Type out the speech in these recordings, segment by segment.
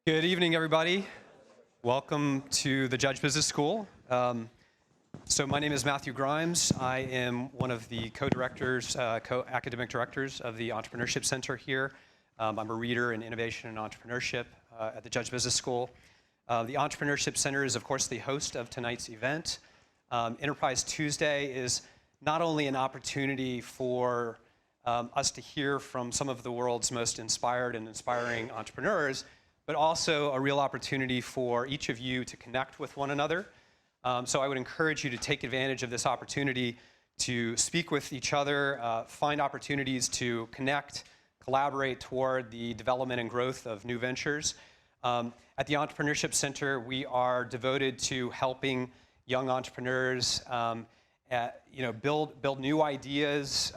Good evening, everybody. Welcome to the Judge Business School. So my name is Matthew Grimes. I am one of the co-directors, co-academic directors of the Entrepreneurship Center here. I'm a reader in innovation and entrepreneurship at the Judge Business School. The Entrepreneurship Center is, of course, the host of tonight's event. Enterprise Tuesday is not only an opportunity for us to hear from some of the world's most inspired and inspiring entrepreneurs, but also a real opportunity for each of you to connect with one another. So I would encourage you to take advantage of this opportunity to speak with each other, find opportunities to connect, collaborate toward the development and growth of new ventures. At the Entrepreneurship Center, we are devoted to helping young entrepreneurs build new ideas,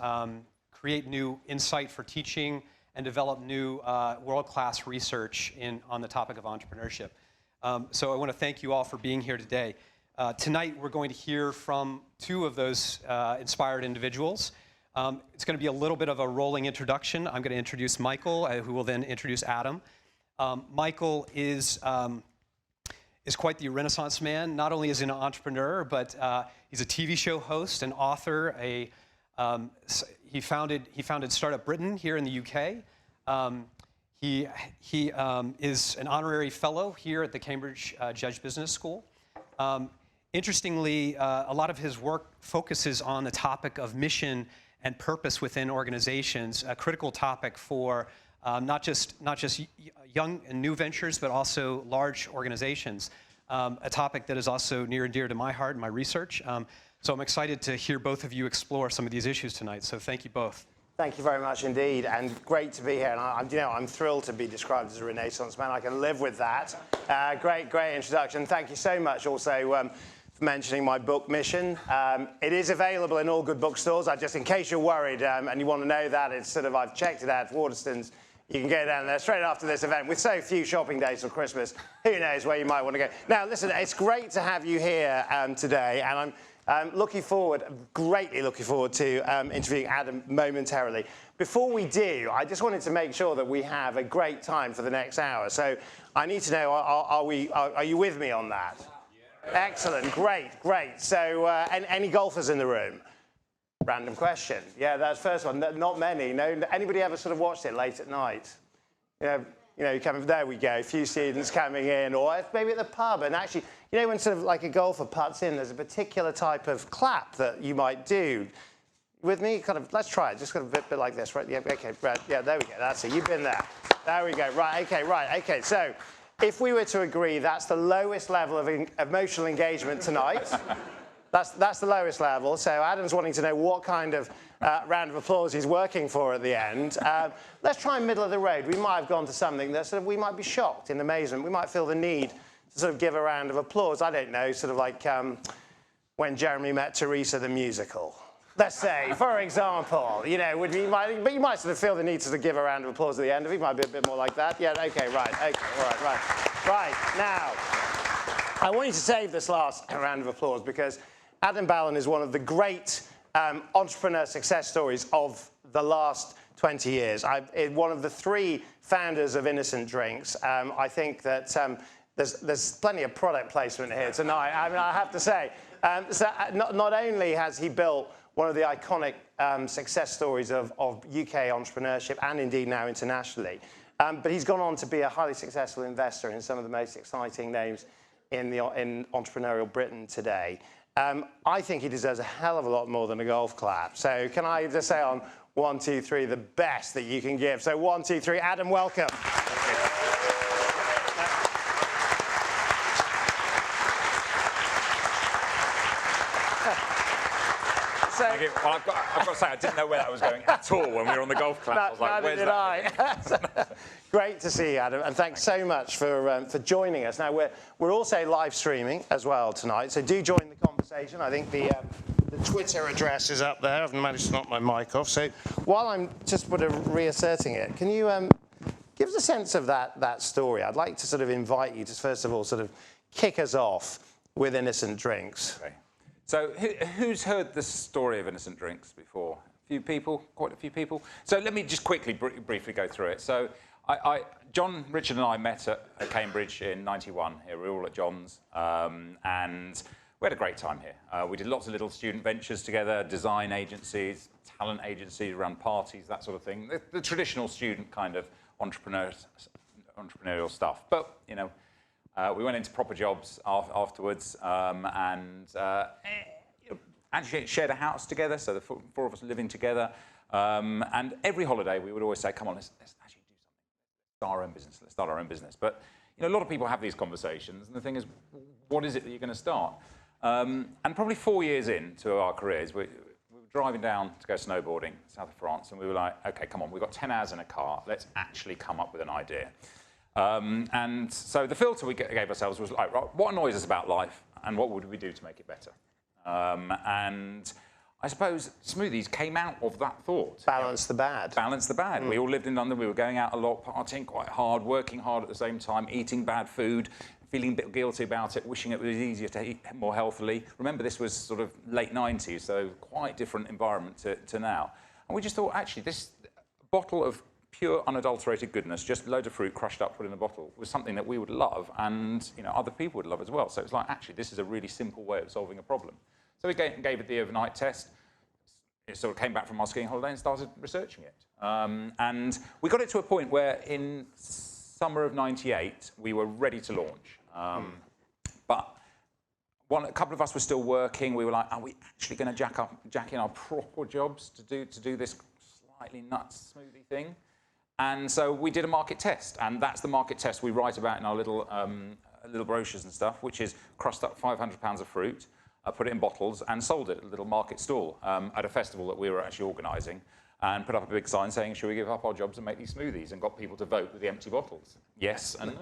create new insight for teaching, and develop new world-class research on the topic of entrepreneurship. So I want to thank you all for being here today. Tonight we're going to hear from two of those inspired individuals. It's going to be a little bit of a rolling introduction. I'm going to introduce Michael, who will then introduce Adam. Michael is quite the Renaissance man. Not only is he an entrepreneur, but he's a TV show host, an author, He founded Startup Britain here in the UK. He is an honorary fellow here at the Cambridge Judge Business School. Interestingly, a lot of his work focuses on the topic of mission and purpose within organizations, a critical topic for not just young and new ventures, but also large organizations, a topic that is also near and dear to my heart and my research. So I'm excited to hear both of you explore some of these issues tonight. So thank you both. Thank you very much indeed, and great to be here. And I'm thrilled to be described as a Renaissance man. I can live with that. Great introduction. Thank you so much also for mentioning my book, Mission. It is available in all good bookstores. Just in case you're worried and you want to know that, it's I've checked it out, Waterstones. You can go down there straight after this event. With so few shopping days for Christmas, who knows where you might want to go. Now, listen, it's great to have you here today, and I'm greatly looking forward to interviewing Adam momentarily. Before we do, I just wanted to make sure that we have a great time for the next hour. So I need to know, are you with me on that? Yeah. Excellent, great. So any golfers in the room? Random question. Yeah, that's the first one. Not many. No. Anybody ever watched it late at night? You know, there we go. A few students coming in, or maybe at the pub. And actually, when like a golfer putts in, there's a particular type of clap that you might do. With me, let's try it. Just a bit like this, right? Yeah, okay, right. Yeah, there we go. That's it. You've been there. There we go. Right. Okay. So, if we were to agree, that's the lowest level of emotional engagement tonight. That's the lowest level. So Adam's wanting to know what kind of round of applause he's working for at the end. Let's try middle of the road. We might have gone to something that we might be shocked in amazement. We might feel the need to give a round of applause. I don't know, like when Jeremy met Teresa the musical. Let's say, for example, but you might feel the need to give a round of applause at the end of it. Might be a bit more like that. Yeah. Okay. Right. Okay. Right. Now, I want you to save this last round of applause because Adam Balon is one of the great entrepreneur success stories of the last 20 years. One of the three founders of Innocent Drinks. I think that there's plenty of product placement here tonight. I mean, I have to say. Not only has he built one of the iconic success stories of UK entrepreneurship and indeed now internationally, but he's gone on to be a highly successful investor in some of the most exciting names in entrepreneurial Britain today. I think he deserves a hell of a lot more than a golf clap. So can I just say on 1, 2, 3, the best that you can give. So 1, 2, 3, Adam, welcome. Well, I've got to say, I didn't know where that was going at all when we were on the golf clap. I was like, where's that? Great to see you, Adam, and thanks so much for joining us. Now, we're also live streaming as well tonight, so do join the conversation. I think the Twitter address is up there. I've managed to knock my mic off. So while I'm just reasserting it, can you give us a sense of that story? I'd like to invite you to, first of all, kick us off with Innocent Drinks. Okay. So who's heard the story of Innocent Drinks before? A few people, quite a few people. So let me just quickly, briefly go through it. So John, Richard and I met at Cambridge in '91. Here, we were all at John's, and we had a great time here. We did lots of little student ventures together, design agencies, talent agencies, ran parties, that sort of thing. The traditional student kind of entrepreneurial stuff. But, you know, we went into proper jobs afterwards, and actually shared a house together, so the four of us living together. And every holiday we would always say, come on, let's actually do something. Let's start our own business. Let's start our own business. But you know, a lot of people have these conversations, and the thing is, what is it that you're going to start? And probably 4 years into our careers, we were driving down to go snowboarding south of France, and we were like, okay, come on, we've got 10 hours in a car. Let's actually come up with an idea. And so the filter we gave ourselves was like, right, what annoys us about life, and what would we do to make it better? And I suppose smoothies came out of that thought. Balance the bad. Balance the bad. We all lived in London. We were going out a lot, partying quite hard, working hard at the same time, eating bad food, feeling a bit guilty about it, wishing it was easier to eat more healthily. Remember, this was sort of late 90s, so quite different environment to now. And we just thought, actually, this bottle of pure, unadulterated goodness, just loads of fruit crushed up, put in a bottle, was something that we would love, and you know, other people would love as well. So it's like, actually, this is a really simple way of solving a problem. So we gave it the overnight test. It sort of came back from our skiing holiday and started researching it. And we got it to a point where in summer of '98, we were ready to launch. But a couple of us were still working. We were like, are we actually going to jack in our proper jobs to do this slightly nuts smoothie thing? And so we did a market test, and that's the market test we write about in our little brochures and stuff, which is crushed up 500 pounds of fruit, put it in bottles, and sold it at a little market stall at a festival that we were actually organising, and put up a big sign saying, should we give up our jobs and make these smoothies? And got people to vote with the empty bottles. Yes and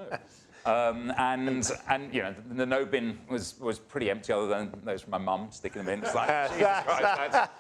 no. And you know, the no bin was pretty empty, other than those from my mum sticking them in. It's like, Jesus Christ,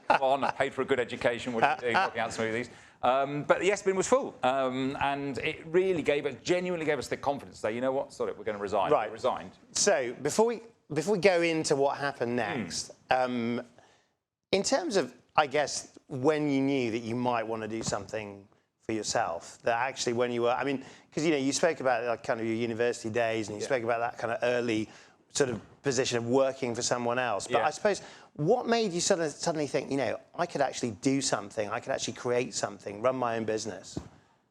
come on, I paid for a good education. What are you doing, knocking out smoothies? But the yes bin was full, and it really genuinely gave us the confidence to say, you know what, sorry, we're going to resign. Right. We resigned. So before we go into what happened next, in terms of, I guess, when you knew that you might want to do something for yourself, that actually when you were, I mean, because you know, you spoke about like kind of your university days, and you spoke about that kind of early sort of position of working for someone else. But I suppose, what made you suddenly think, you know, I could actually do something, I could actually create something, run my own business?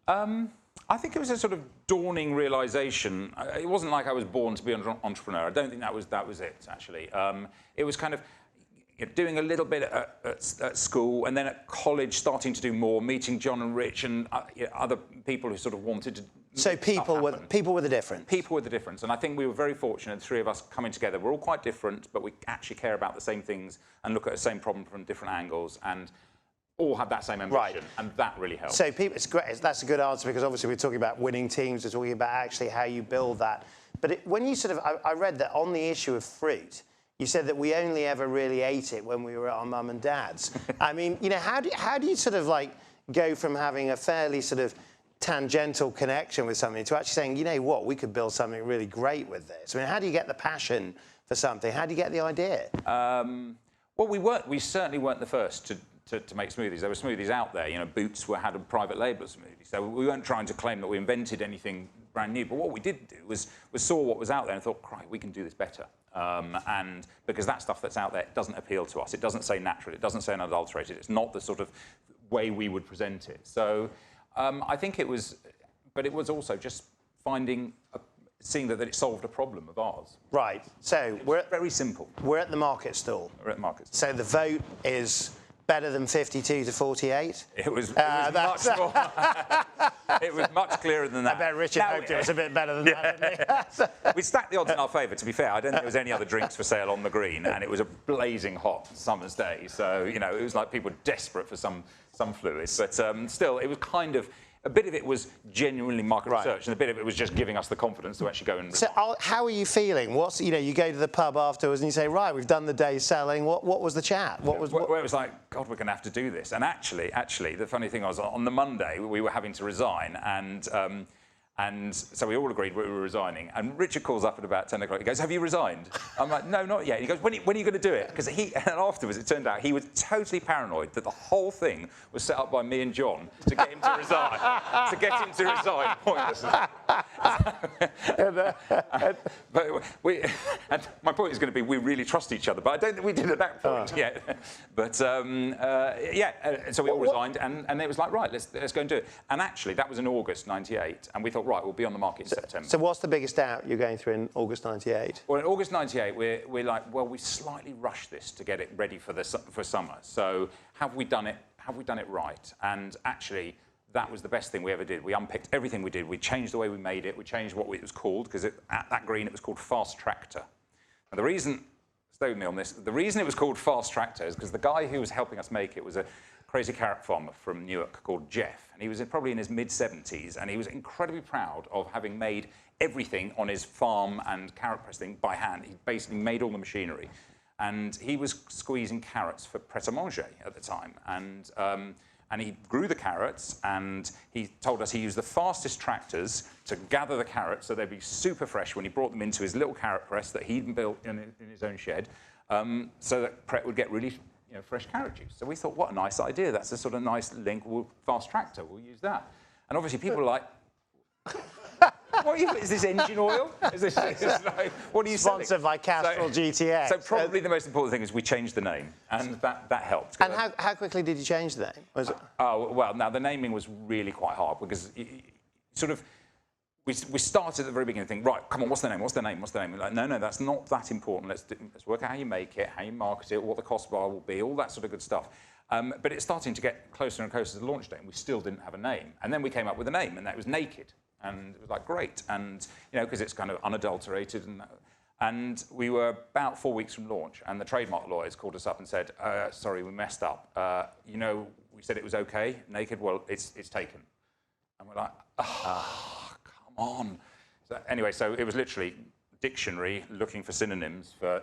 I think it was a sort of dawning realization. It wasn't like I was born to be an entrepreneur. I don't think that was it, actually. It was kind of doing a little bit at school, and then at college starting to do more, meeting John and Rich and other people who sort of wanted to. So people were the difference. People were the difference, and I think we were very fortunate. The three of us coming together. We're all quite different, but we actually care about the same things and look at the same problem from different angles, and all have that same ambition, and that really helps. So people, it's great. That's a good answer, because obviously we're talking about winning teams. We're talking about actually how you build that. But when you sort of, I read that on the issue of fruit, you said that we only ever really ate it when we were at our mum and dad's. I mean, you know, how do you sort of like go from having a fairly sort of tangential connection with something to actually saying, you know what, we could build something really great with this? I mean, how do you get the passion for something? How do you get the idea? Well, we certainly weren't the first to make smoothies. There were smoothies out there. You know, Boots had a private label smoothie, so we weren't trying to claim that we invented anything brand new. But what we did do was saw what was out there and thought, "Crikey, we can do this better." And because that stuff that's out there doesn't appeal to us. It doesn't say natural. It doesn't say unadulterated. It's not the sort of way we would present it. So I think it was, but it was also just seeing that it solved a problem of ours. Right. So we're very simple. We're at the market stall. We're at the market stall. So the vote is better than 52 to 48? It was much more. It was much clearer than that. I bet Richard hoped it was a bit better than that, didn't he? We stacked the odds in our favour, to be fair. I don't think there was any other drinks for sale on the green, and it was a blazing hot summer's day. So, you know, it was like people were desperate for some fluids. But still, it was kind of, a bit of it was genuinely market research, and a bit of it was just giving us the confidence to actually go and. So, how are you feeling? You know, you go to the pub afterwards and you say, right, we've done the day selling. What was the chat? Where it was like, God, we're going to have to do this. And actually, the funny thing was, on the Monday we were having to resign, and And so we all agreed we were resigning. And Richard calls up at about 10 o'clock. He goes, have you resigned? I'm like, no, not yet. He goes, when are you going to do it? Because and afterwards, it turned out he was totally paranoid that the whole thing was set up by me and John to get him to resign. To get him to resign pointlessly. And my point is going to be, we really trust each other. But I don't think we did at that point yet. But so we all resigned. And it was like, right, let's go and do it. And actually, that was in August 98. And we thought, right, we'll be on the market in September. So what's the biggest doubt you're going through in August 98? Well, in August 98, we're like, well, we slightly rushed this to get it ready for summer. So have we done it? Have we done it right? And actually, that was the best thing we ever did. We unpicked everything we did. We changed the way we made it. We changed what it was called, because at that green, it was called Fast Tractor. And the reason, stay with me on this, the reason it was called Fast Tractor is because the guy who was helping us make it was a crazy carrot farmer from Newark called Jeff. And he was probably in his mid-70s, and he was incredibly proud of having made everything on his farm and carrot pressing by hand. He basically made all the machinery. And he was squeezing carrots for pret-a-manger at the time. And he grew the carrots, and he told us he used the fastest tractors to gather the carrots so they'd be super fresh when he brought them into his little carrot press that he'd built in his own shed, so that Pret would get really fresh carrot juice. So we thought, what a nice idea. That's a sort of nice link. Fast Tractor, we'll use that. And obviously people are like, is this engine oil? Is this like, what are you selling? Sponsored by Castrol GTX. So probably the most important thing is we changed the name, and that helped. And how quickly did you change the name? Oh, well, now the naming was really quite hard, because sort of, we started at the very beginning thinking, right, come on, what's the name? What's the name? What's the name? We're like, no, that's not that important. Let's work out how you make it, how you market it, what the cost bar will be, all that sort of good stuff. But it's starting to get closer and closer to the launch date, and we still didn't have a name. And then we came up with a name, and that was Naked. And it was like, great. And, because it's kind of unadulterated. And we were about 4 weeks from launch, and the trademark lawyers called us up and said, sorry, we messed up. We said it was okay, Naked, well, it's taken. And we're like, come on. So anyway, so it was literally dictionary looking for synonyms for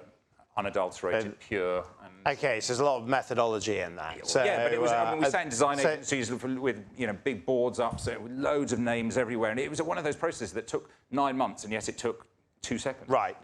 unadulterated, pure. And okay, so there's a lot of methodology in that. So, yeah, but it was, we sat in design agencies with big boards up, so with loads of names everywhere. And it was one of those processes that took 9 months, and yet it took 2 seconds. Right.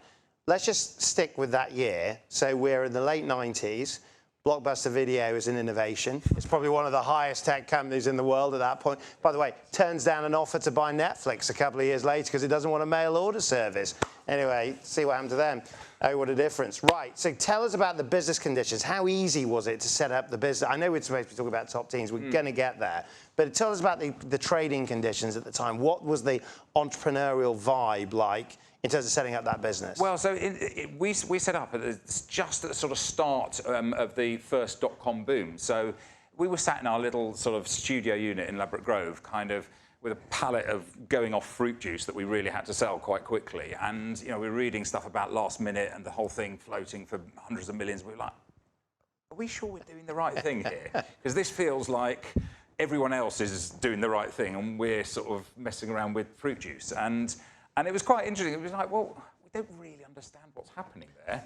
Let's just stick with that year. So we're in the late 90s. Blockbuster Video is an innovation. It's probably one of the highest tech companies in the world at that point. By the way, turns down an offer to buy Netflix a couple of years later because it doesn't want a mail order service. Anyway, see what happened to them. Oh, what a difference. Right, so tell us about the business conditions. How easy was it to set up the business? I know we're supposed to be talking about top teams. We're going to get there. But tell us about the trading conditions at the time. What was the entrepreneurial vibe like in terms of setting up that business? Well, so we set up just at the sort of start of the first dot-com boom. So we were sat in our little sort of studio unit in Ladbroke Grove, kind of with a pallet of going off fruit juice that we really had to sell quite quickly. And, we were reading stuff about last minute and the whole thing floating for hundreds of millions. We were like, are we sure we're doing the right thing here? Because this feels like everyone else is doing the right thing and we're sort of messing around with fruit juice. And it was quite interesting. It was like, well, we don't really understand what's happening there.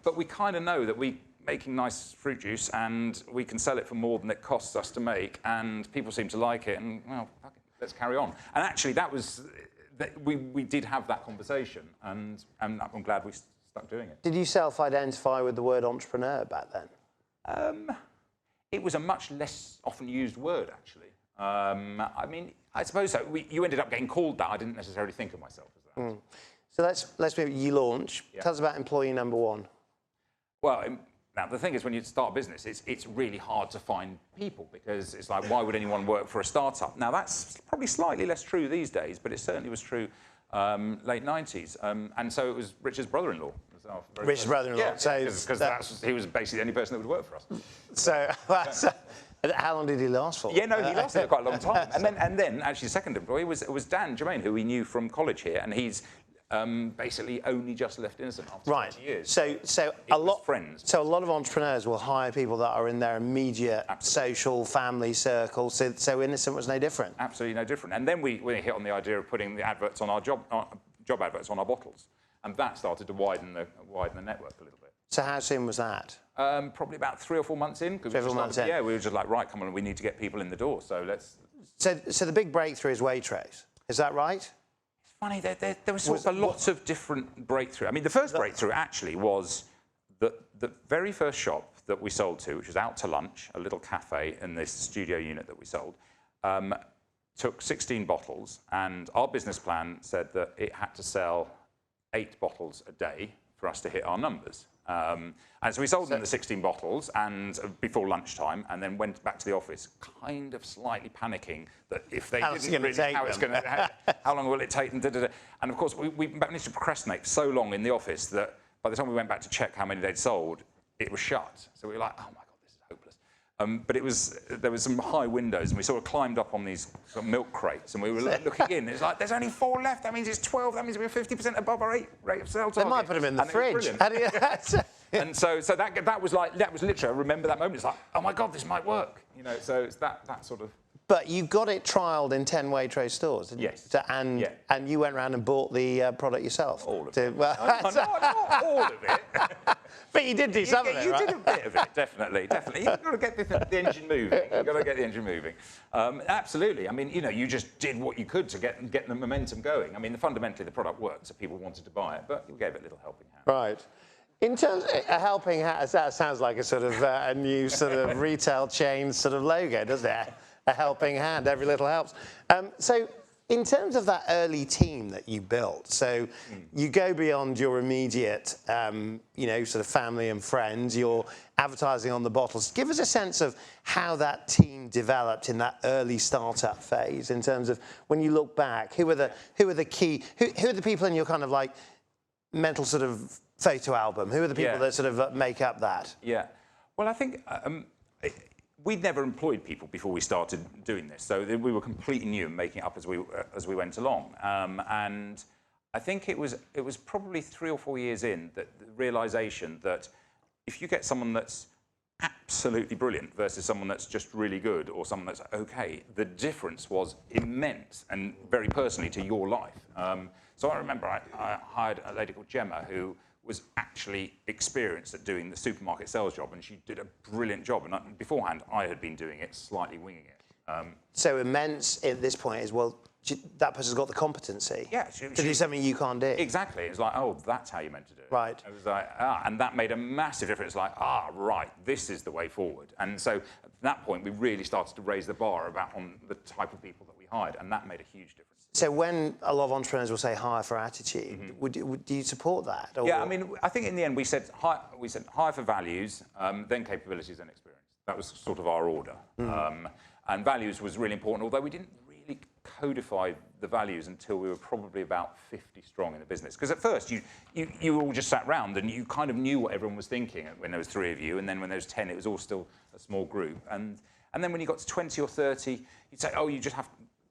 But we kind of know that we're making nice fruit juice and we can sell it for more than it costs us to make, and people seem to like it, and, well, fuck it, let's carry on. And actually, we did have that conversation, and I'm glad we stuck doing it. Did you self-identify with the word entrepreneur back then? It was a much less often used word, actually. I mean, I suppose so. You ended up getting called that. I didn't necessarily think of myself as that. So let's move. You launch. Yeah. Tell us about employee number one. Well, now the thing is, when you start a business, it's really hard to find people, because it's like, why would anyone work for a startup? Now that's probably slightly less true these days, but it certainly was true late 90s. And so it was Richard's brother-in-law. Richard's brother-in-law. Yeah, because he was basically the only person that would work for us. So how long did he last for? Yeah, no, he lasted quite a long time. And then actually, the second employee was Dan Germain, who we knew from college here, and he's basically only just left Innocent after 20 years. So a lot friends. So a lot of entrepreneurs will hire people that are in their immediate social family circle. So Innocent was no different. Absolutely no different. And then we hit on the idea of putting the adverts on our job adverts on our bottles, and that started to widen the network a little bit. So how soon was that? Probably about 3 or 4 months in. 3 or 4 months in. Yeah, we were just like, right, come on, we need to get people in the door. So let's. So the big breakthrough is Waitrose. Is that right? Funny, there was sort of lots of different breakthrough. I mean, the first breakthrough actually was that the very first shop that we sold to, which was Out to Lunch, a little cafe in this studio unit that we sold, took 16 bottles, and our business plan said that it had to sell 8 bottles a day for us to hit our numbers. And so we sold them the 16 bottles and before lunchtime, and then went back to the office, kind of slightly panicking that if they didn't really, how long will it take? And of course, we managed to procrastinate so long in the office that by the time we went back to check how many they'd sold, it was shut. So we were like, oh my God, this is hopeless. But there was some high windows, and we sort of climbed up on these sort of milk crates, and we were looking in. It's like, there's only 4 left. That means it's 12. That means we're 50% above our rate of sale target. They might put them in the fridge. And so that was literally, I remember that moment. It's like, oh my God, this might work. You know, so it's that sort of. But you got it trialled in 10 Waitrose stores, didn't you? Yes. And you went around and bought the product yourself? All of it. Well, not all of it. But you did do some of it, right? You did a bit of it, definitely. You've got to get the engine moving. You've got to get the engine moving. Absolutely. I mean, you know, you just did what you could to get the momentum going. I mean, fundamentally, the product worked, so people wanted to buy it, but you gave it a little helping hand. Right. In terms of a helping hand, that sounds like a sort of a new sort of retail chain sort of logo, doesn't it? A helping hand, every little helps. So in terms of that early team that you built, so you go beyond your immediate, you know, sort of family and friends, you're advertising on the bottles. Give us a sense of how that team developed in that early startup phase in terms of when you look back, who are the people in your kind of like mental sort of photo album? Who are the people that sort of make up that? Yeah. Well, I think we'd never employed people before we started doing this, so we were completely new and making it up as we went along. And I think it was probably 3 or 4 years in that the realization that if you get someone that's absolutely brilliant versus someone that's just really good or someone that's okay, the difference was immense and very personally to your life. So I remember I hired a lady called Gemma who was actually experienced at doing the supermarket sales job, and she did a brilliant job. And beforehand, I had been doing it, slightly winging it. So immense at this point is, well, that person's got the competency to do something you can't do. Exactly. It's like, oh, that's how you meant to do it. Right. It was like, and that made a massive difference. Like, right, this is the way forward. And so at that point, we really started to raise the bar on the type of people that we hired, and that made a huge difference. So when a lot of entrepreneurs will say hire for attitude, do you support that? Or? Yeah, I mean, I think in the end we said hire for values, then capabilities, then experience. That was sort of our order. And values was really important, although we didn't really codify the values until we were probably about 50 strong in the business. Because at first you all just sat round and you kind of knew what everyone was thinking when there was 3 of you, and then when there was 10, it was all still a small group. And then when you got to 20 or 30, you'd say, oh, you just have.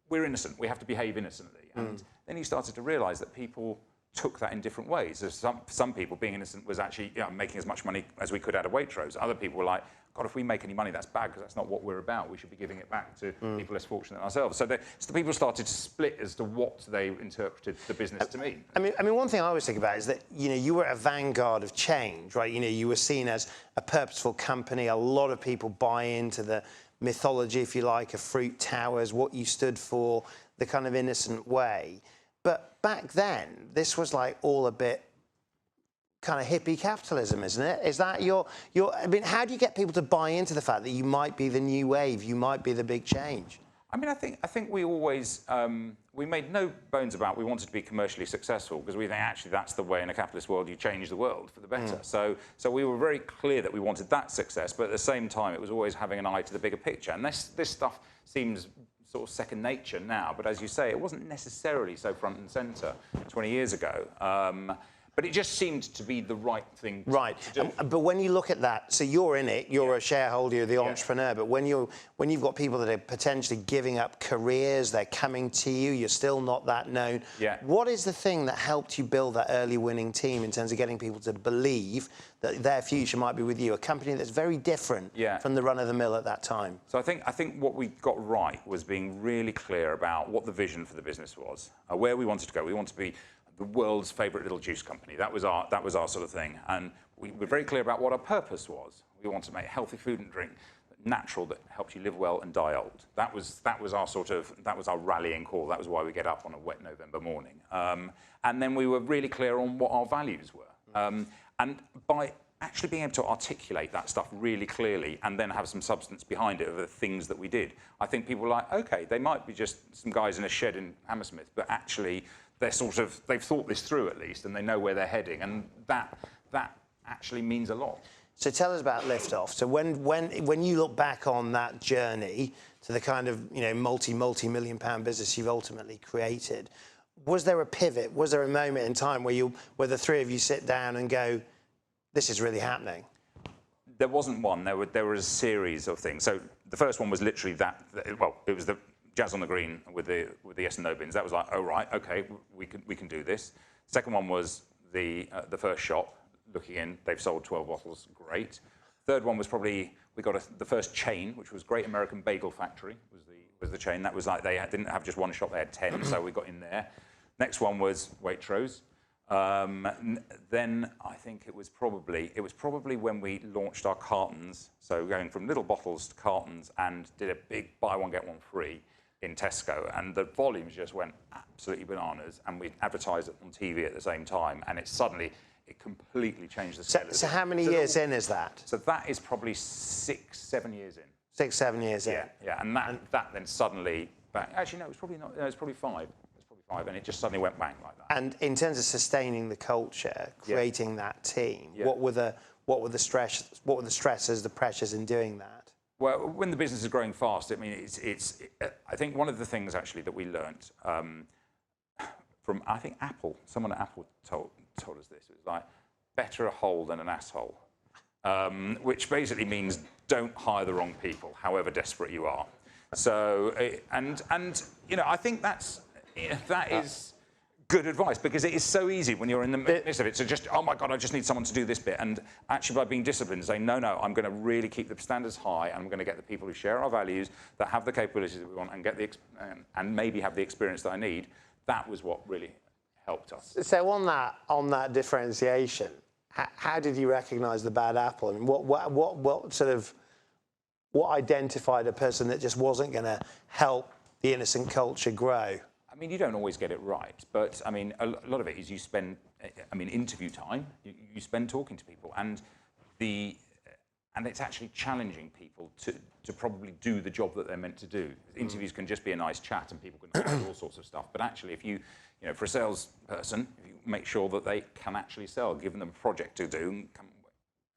We're innocent, we have to behave innocently. And then you started to realise that people took that in different ways. So some people, being innocent was actually making as much money as we could out of Waitrose. Other people were like, God, if we make any money, that's bad, because that's not what we're about. We should be giving it back to people less fortunate than ourselves. So the people started to split as to what they interpreted the business to mean. I mean, one thing I always think about is that, you know, you were a vanguard of change, right? You know, you were seen as a purposeful company. A lot of people buy into the mythology, if you like, of Fruit Towers, what you stood for, the kind of innocent way. But back then, this was like all a bit kind of hippie capitalism, isn't it? Is that I mean, how do you get people to buy into the fact that you might be the new wave, you might be the big change? I mean, I think we always, we made no bones about we wanted to be commercially successful, because we think actually that's the way in a capitalist world you change the world for the better. So we were very clear that we wanted that success, but at the same time it was always having an eye to the bigger picture. And this stuff seems sort of second nature now, but as you say, it wasn't necessarily so front and centre 20 years ago. But it just seemed to be the right thing to do. But when you look at that, so you're in it, you're a shareholder, you're the entrepreneur, but when you've got people that are potentially giving up careers, they're coming to you, you're still not that known. What is the thing that helped you build that early winning team in terms of getting people to believe that their future might be with you, a company that's very different from the run-of-the-mill at that time? So I think what we got right was being really clear about what the vision for the business was, where we wanted to go. We wanted to be the world's favourite little juice company. That was our sort of thing. And we were very clear about what our purpose was. We wanted to make healthy food and drink that natural that helps you live well and die old. That was our rallying call. That was why we get up on a wet November morning. And then we were really clear on what our values were. And by actually being able to articulate that stuff really clearly and then have some substance behind it of the things that we did, I think people were like, okay, they might be just some guys in a shed in Hammersmith, but actually they've thought this through at least, and they know where they're heading, and that actually means a lot. So tell us about Liftoff. So when you look back on that journey to the kind of multi-million pound business you've ultimately created, was there a pivot? Was there a moment in time where the three of you sit down and go, this is really happening? There wasn't one. There were a series of things. So the first one was literally that. Well, it was the Jazz on the Green with the yes and no bins. That was like, oh right, okay, we can do this. Second one was the first shop. Looking in, they've sold 12 bottles, great. Third one was probably, we got the first chain, which was Great American Bagel Factory, was the chain. That was like, didn't have just one shop, they had 10, so we got in there. Next one was Waitrose. Then I think it was probably when we launched our cartons, so going from little bottles to cartons, and did a big buy one, get one free in Tesco, and the volumes just went absolutely bananas, and we advertised it on TV at the same time, and it completely changed the scale. So how many years in is that? So that is probably 6, 7 years in. 6, 7 years in. Yeah, and that then suddenly, actually no, it was probably not. No, it was probably 5. It was probably 5, and it just suddenly went bang like that. And in terms of sustaining the culture, creating that team, what were the stresses, the pressures in doing that? Well, when the business is growing fast, I mean, I think one of the things actually that we learnt from, I think Apple, someone at Apple told us this. It was like, better a hole than an asshole, which basically means don't hire the wrong people, however desperate you are. So, and I think that is good advice, because it is so easy when you're in the midst of it to just, oh my God, I just need someone to do this bit. And actually by being disciplined, saying, no, I'm going to really keep the standards high, and I'm going to get the people who share our values, that have the capabilities that we want, and and maybe have the experience that I need. That was what really helped us. So on that differentiation, how did you recognise the bad apple? I mean, what identified a person that just wasn't going to help the innocent culture grow? I mean, you don't always get it right, but I mean, a lot of it is you spend, interview time, you spend talking to people, and it's actually challenging people to probably do the job that they're meant to do. Interviews can just be a nice chat, and people can do all sorts of stuff, but actually if for a salesperson, if you make sure that they can actually sell, give them a project to do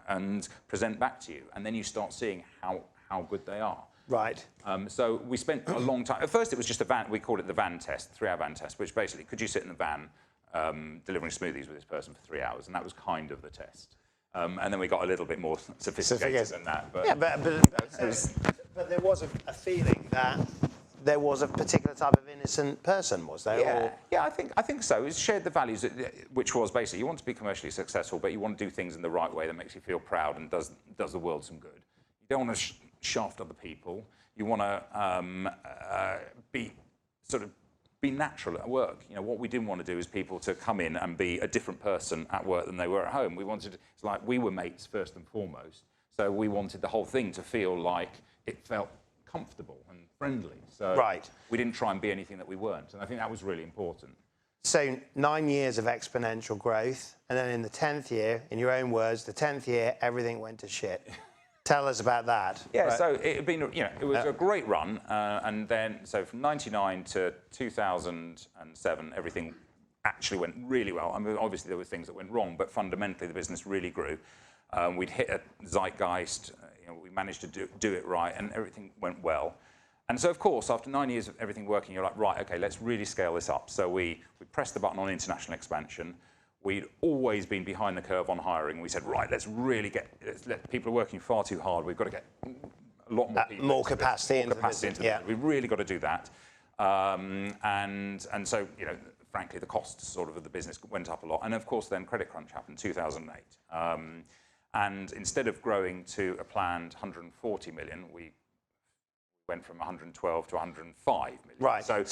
and present back to you, and then you start seeing how good they are. Right. So we spent a long time. At first, it was just a van. We called it the van test, 3-hour van test, which basically, could you sit in the van delivering smoothies with this person for 3 hours? And that was kind of the test. And then we got a little bit more sophisticated than that. But yeah, but there was a feeling that there was a particular type of innocent person, was there? Yeah, I think so. It shared the values, which was basically you want to be commercially successful, but you want to do things in the right way that makes you feel proud and does the world some good. You don't want to shaft other people. You want to be natural at work. What we didn't want to do is people to come in and be a different person at work than they were at home. It's like we were mates first and foremost. So we wanted the whole thing to feel like it felt comfortable and friendly. So we didn't try and be anything that we weren't. And I think that was really important. So 9 years of exponential growth, and then in the 10th year, in your own words, the 10th year, everything went to shit. Tell us about that. Yeah, right. So it had been, it was a great run, and then so from '99 to 2007, everything actually went really well. I mean, obviously there were things that went wrong, but fundamentally the business really grew. We'd hit a zeitgeist. We managed to do it right, and everything went well. And so, of course, after 9 years of everything working, you're like, right, okay, let's really scale this up. So we pressed the button on international expansion. We'd always been behind the curve on hiring. We said, right, let's let people are working far too hard. We've got to get a lot more people. More capacity into the business. We've really got to do that. And so, frankly, the costs sort of the business went up a lot. And of course, then credit crunch happened, 2008. And instead of growing to a planned 140 million, we went from 112 to 105 million. Right. So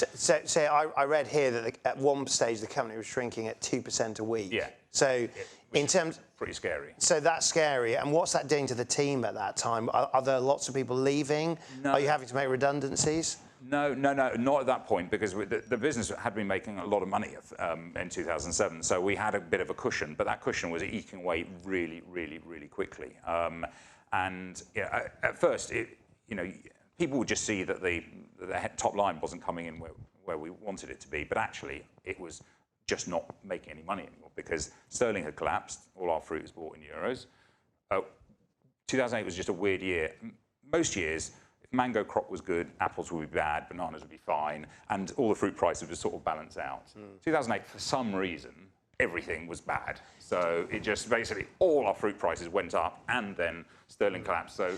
I read here that at one stage the company was shrinking at 2% a week. Yeah. So in terms, pretty scary. so that's scary. And what's that doing to the team at that time? Are there lots of people leaving? No. Are you having to make redundancies? No, not at that point, because the business had been making a lot of money in 2007, so we had a bit of a cushion, but that cushion was eking away really, really, really quickly. And yeah, at first, people would just see that the top line wasn't coming in where we wanted it to be, but actually it was just not making any money anymore because sterling had collapsed, all our fruit was bought in euros. 2008 was just a weird year. Most years, mango crop was good, apples would be bad, bananas would be fine, and all the fruit prices would sort of balance out. 2008, for some reason, everything was bad. So it just basically, all our fruit prices went up, and then sterling collapsed. So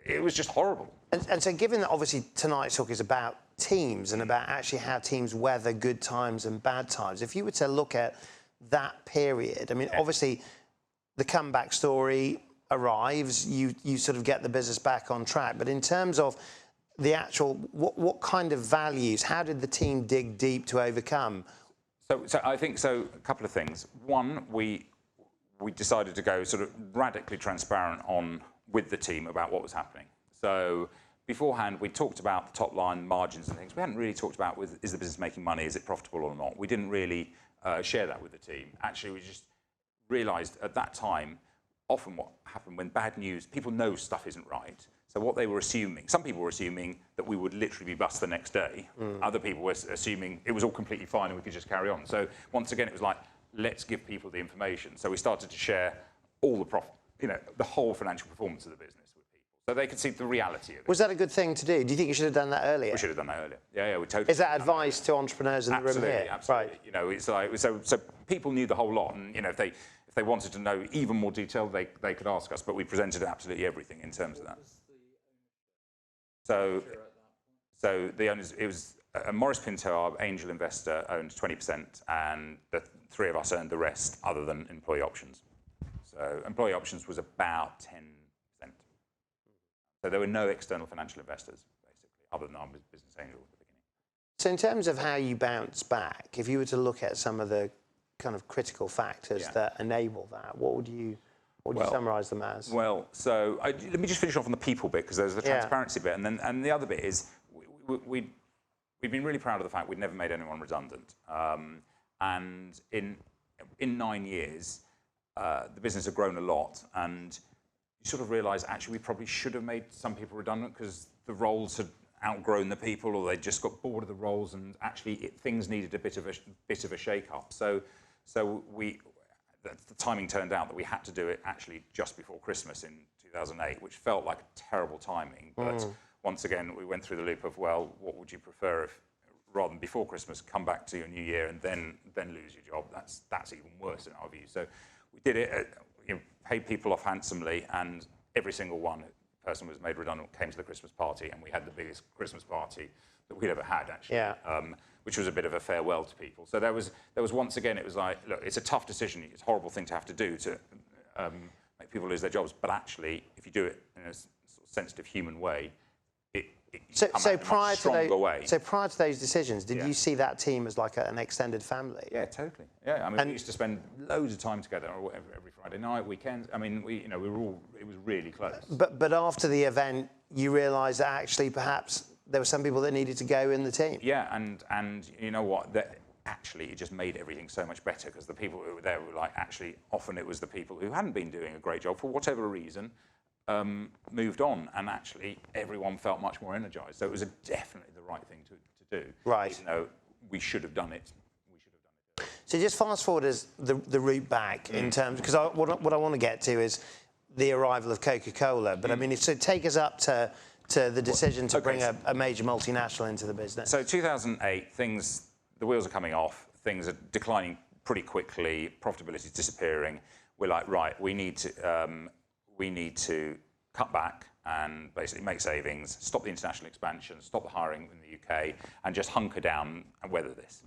it was just horrible. And so given that obviously tonight's talk is about teams and about actually how teams weather good times and bad times, if you were to look at that period, I mean, obviously the comeback story arrives, you sort of get the business back on track. But in terms of the actual, what kind of values, how did the team dig deep to overcome? So I think, a couple of things. One, we decided to go sort of radically transparent with the team about what was happening. So beforehand, we talked about the top line margins and things. We hadn't really talked about, is the business making money? Is it profitable or not? We didn't really share that with the team. Actually, we just realized at that time, often what happened when bad news, people know stuff isn't right. So what they were assuming, some people were assuming that we would literally be bust the next day. Other people were assuming it was all completely fine and we could just carry on. So once again, it was like, let's give people the information. So we started to share all the profit, the whole financial performance of the business with people, so they could see the reality of it. Was that a good thing to do? Do you think you should have done that earlier? We should have done that earlier. Yeah, we totally. Is that advice to entrepreneurs in the room here? Absolutely. Right. It's like so people knew the whole lot, and if they wanted to know even more detail, they could ask us. But we presented absolutely everything in terms of that. So the owners, it was Maurice Pinto, our angel investor, owned 20%, and the three of us earned the rest, other than employee options. So employee options was about 10%. So there were no external financial investors, basically, other than our business angel at the beginning. So in terms of how you bounce back, if you were to look at some of the kind of critical factors that enable that, what would you summarise them as? Well, so let me just finish off on the people bit, because there's the transparency bit, and the other bit is we've been really proud of the fact we'd never made anyone redundant. And in 9 years, the business had grown a lot, and you sort of realise actually we probably should have made some people redundant because the roles had outgrown the people, or they just got bored of the roles, and actually things needed a bit of a shake-up. So the timing turned out that we had to do it actually just before Christmas in 2008, which felt like a terrible timing. But once again, we went through the loop of, well, what would you prefer if, rather than before Christmas, come back to your new year and then lose your job? That's even worse in our view. So we did it, paid people off handsomely, and every single person was made redundant, came to the Christmas party, and we had the biggest Christmas party that we'd ever had, actually, which was a bit of a farewell to people. So there was once again, it was like, look, it's a tough decision, it's a horrible thing to have to do to make people lose their jobs, but actually, if you do it in a sort of sensitive human way, So prior to those decisions, did Yeah. you see that team as like an extended family? Yeah, totally. Yeah, I mean, we used to spend loads of time together every Friday night, weekends. I mean, it was really close. But after the event, you realised that actually perhaps there were some people that needed to go in the team. Yeah, and you know what? That actually it just made everything so much better, because the people who were there were like, actually, often it was the people who hadn't been doing a great job for whatever reason, moved on, and actually everyone felt much more energised. So it was definitely the right thing to do. Right. Even though we should have done it. So just fast forward as the route back in terms, because what I want to get to is the arrival of Coca-Cola. But I mean, so take us up to the decision to bring a major multinational into the business. So 2008, the wheels are coming off, things are declining pretty quickly, profitability is disappearing. We're like, right, we need to cut back and basically make savings, stop the international expansion, stop the hiring in the UK, and just hunker down and weather this.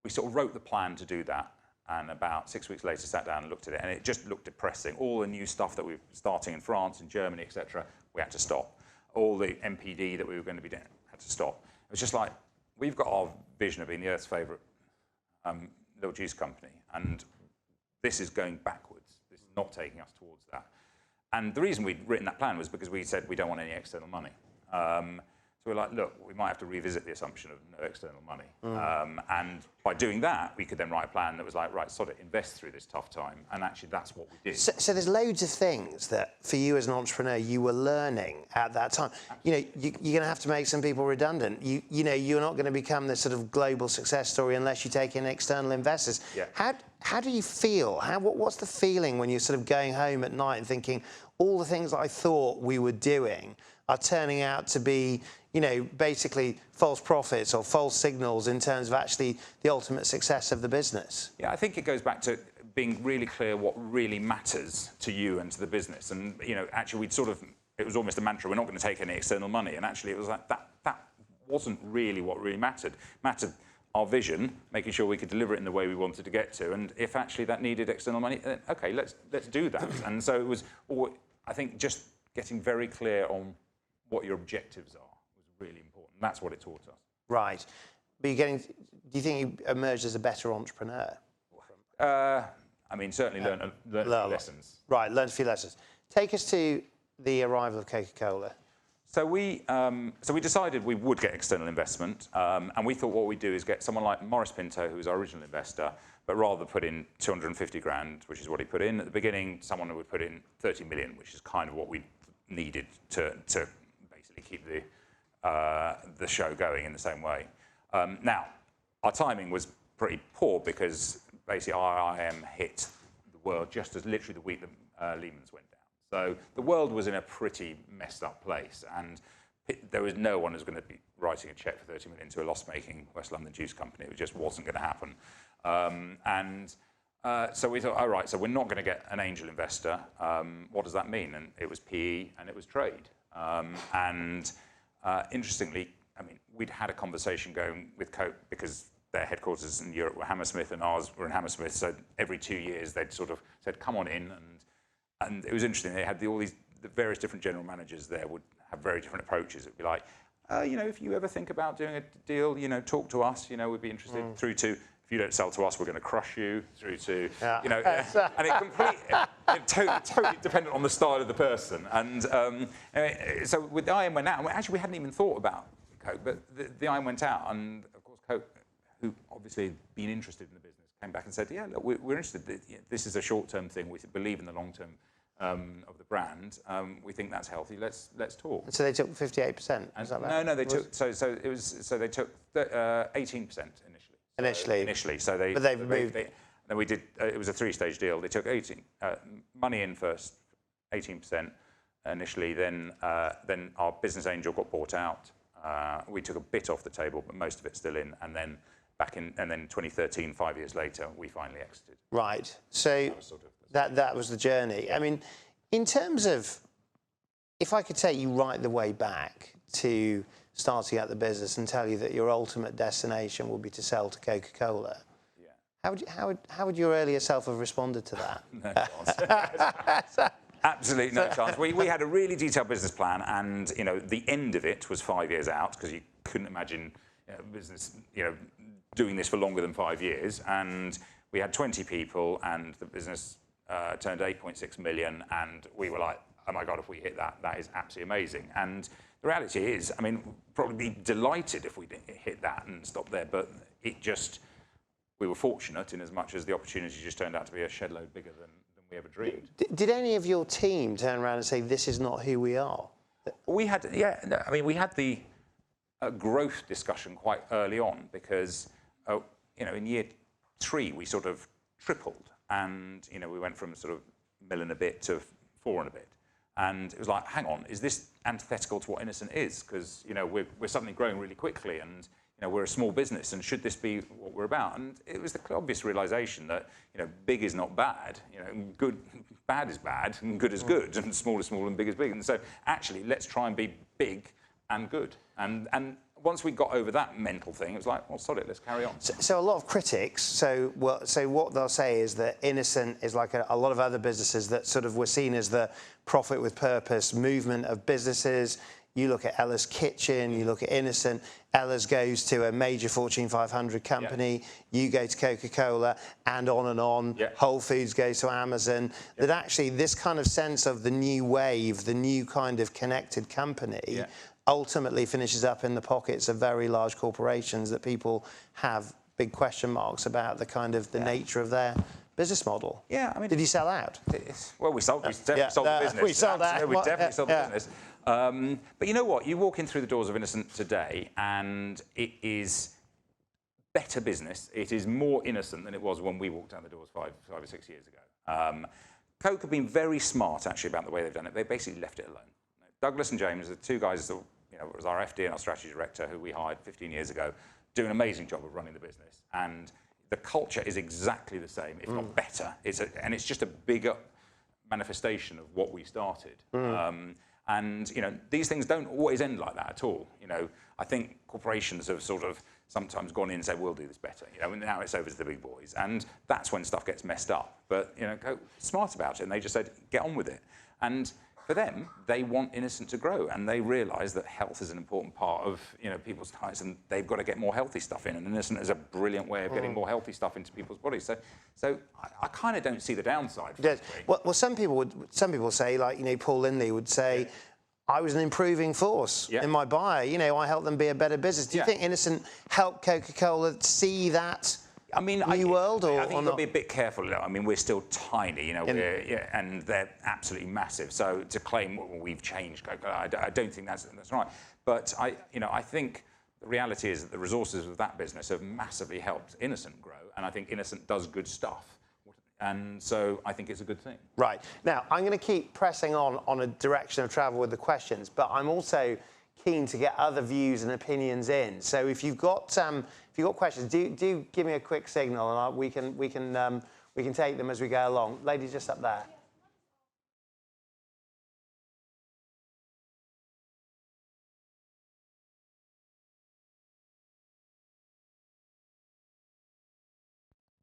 We sort of wrote the plan to do that, and about 6 weeks later sat down and looked at it, and it just looked depressing. All the new stuff that we were starting in France and Germany, etc., we had to stop. all the MPD that we were going to be doing had to stop. It was just like, we've got our vision of being the Earth's favourite little juice company, and this is going backwards. This is not taking us towards that. And the reason we'd written that plan was because we said we don't want any external money. So we're like, look, we might have to revisit the assumption of no external money. And by doing that, we could then write a plan that was like, right, sort of invest through this tough time. And actually, that's what we did. So there's loads of things that, for you as an entrepreneur, you were learning at that time. You know, you're going to have to make some people redundant. You know, you're not going to become this sort of global success story unless you take in external investors. Yeah. How do you feel? What's the feeling when you're sort of going home at night and thinking, all the things that I thought we were doing are turning out to be, you know, basically false prophets or false signals in terms of actually the ultimate success of the business? Yeah, I think it goes back to being really clear what really matters to you and to the business. And, you know, actually it was almost a mantra, we're not going to take any external money. And actually it was like, that wasn't really what really mattered. Mattered our vision, making sure we could deliver it in the way we wanted to get to. And if actually that needed external money, then okay, let's do that. And so it was, I think, just getting very clear on what your objectives are was really important. That's what it taught us. Right. But do you think you emerged as a better entrepreneur? I mean, certainly learned a few lessons. Right, learned a few lessons. Take us to the arrival of Coca-Cola. So we decided we would get external investment, and we thought what we'd do is get someone like Maurice Pinto, who was our original investor, but rather put in 250 grand, which is what he put in. At the beginning, someone who would put in 30 million, which is kind of what we needed to basically keep the show going in the same way. Now, our timing was pretty poor because basically IIM hit the world just as literally the week that Lehman's went down. So the world was in a pretty messed up place, and there was no one who was going to be writing a cheque for 30 million to a loss-making West London juice company. It just wasn't going to happen. So we thought, all right, so we're not going to get an angel investor. What does that mean? And it was PE and it was trade. Interestingly, I mean, we'd had a conversation going with Coke because their headquarters in Europe were Hammersmith and ours were in Hammersmith. So every 2 years they'd sort of said, come on in. And it was interesting. They had all these the various different general managers there would have very different approaches. It'd be like, you know, if you ever think about doing a deal, you know, talk to us. You know, we'd be interested. Through to, if you don't sell to us, we're going to crush you. Through to, you know, and it totally dependent on the style of the person. And so with the IM went out, and actually we hadn't even thought about Coke, but the IM went out, and of course Coke, who obviously had been interested in the business, came back and said, yeah, look, we're interested. This is a short-term thing. We believe in the long-term of the brand. We think that's healthy. Let's talk. So they took 58%. Is that right? No, they took. So they took 18% initially. Initially. So they. But they've moved. Then we did. It was a three-stage deal. They took 18 money in first, 18% initially. Then our business angel got bought out. We took a bit off the table, but most of it still in. And then and then 2013, 5 years later, we finally exited. Right. So that was the journey. I mean, in terms of, if I could take you right the way back to starting out the business and tell you that your ultimate destination would be to sell to Coca-Cola, yeah. How would your earlier self have responded to that? No chance. Absolutely no chance. We had a really detailed business plan, and you know the end of it was 5 years out because you couldn't imagine business doing this for longer than 5 years. And we had 20 people, and the business turned 8.6 million, and we were like, oh my God, if we hit that, that is absolutely amazing. And the reality is, I mean, probably be delighted if we hit that and stop there, but we were fortunate in as much as the opportunity just turned out to be a shed load bigger than we ever dreamed. Did any of your team turn around and say, this is not who we are? We had, we had the growth discussion quite early on because, in year 3, we sort of tripled. And, we went from sort of $1 million a bit to 4 and a bit. And it was like, hang on, is this antithetical to what Innocent is? Because, we're suddenly growing really quickly, and, we're a small business, and should this be what we're about? And it was the obvious realization that, big is not bad. Bad is bad, and good is good, and small is small, and big is big. And so, actually, let's try and be big and good. And once we got over that mental thing, it was like, well, sod it, let's carry on. So a lot of critics, so what they'll say is that Innocent is like a lot of other businesses that sort of were seen as the profit with purpose movement of businesses. You look at Ella's Kitchen, you look at Innocent. Ella's goes to a major Fortune 500 company. You go to Coca-Cola, and on and on. Whole Foods goes to Amazon. That actually this kind of sense of the new wave, the new kind of connected company, ultimately finishes up in the pockets of very large corporations that people have big question marks about the kind of the nature of their business model. Yeah, I mean, did you sell out? Well, we definitely sold the business. We sold that. We definitely sold the business. But you know what? You walk in through the doors of Innocent today, and it is better business. It is more innocent than it was when we walked out the doors five or 6 years ago. Coke have been very smart, actually, about the way they've done it. They basically left it alone. Douglas and James, the two guys that was our FD and our strategy director, who we hired 15 years ago, do an amazing job of running the business. And the culture is exactly the same, if not better. And it's just a bigger manifestation of what we started. And these things don't always end like that at all. I think corporations have sort of sometimes gone in and said, we'll do this better. And now it's over to the big boys. And that's when stuff gets messed up. But go smart about it. And they just said, get on with it. And for them, they want Innocent to grow, and they realise that health is an important part of people's diets, and they've got to get more healthy stuff in. And Innocent is a brilliant way of getting more healthy stuff into people's bodies. So I kind of don't see the downside. Yes. Well, some people say, like Paul Lindley would say, I was an improving force in my bio. I helped them be a better business. Do you think Innocent helped Coca-Cola see that? New world, or I think you've got not? to be a bit careful. We're still tiny, and they're absolutely massive. So to claim we've changed Coca-Cola, I don't think that's right. But I think the reality is that the resources of that business have massively helped Innocent grow, and I think Innocent does good stuff. And so I think it's a good thing. Right. Now, I'm going to keep pressing on a direction of travel with the questions, but I'm also keen to get other views and opinions in. So if you've got questions, do give me a quick signal, and we can take them as we go along. Ladies, just up there.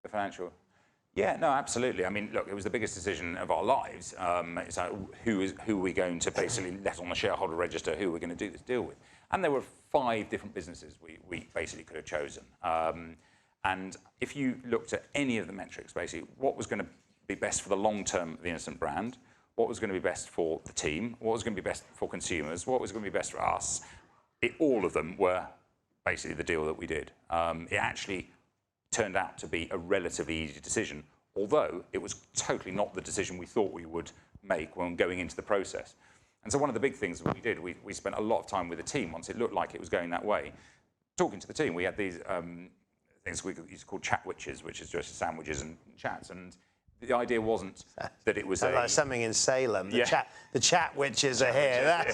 The financial. Yeah, no, absolutely. Look, it was the biggest decision of our lives. Who are we going to basically let on the shareholder register? Who are we going to do this deal with? And there were 5 different businesses we basically could have chosen. And if you looked at any of the metrics, basically, what was going to be best for the long term of the Innocent brand, what was going to be best for the team, what was going to be best for consumers, what was going to be best for us, all of them were basically the deal that we did. It actually turned out to be a relatively easy decision, although it was totally not the decision we thought we would make when going into the process. And so one of the big things that we did, we spent a lot of time with the team once it looked like it was going that way. Talking to the team, we had these things we used to call chat witches, which is just sandwiches and chats. And the idea wasn't that it was like something in Salem. The chat witches are here.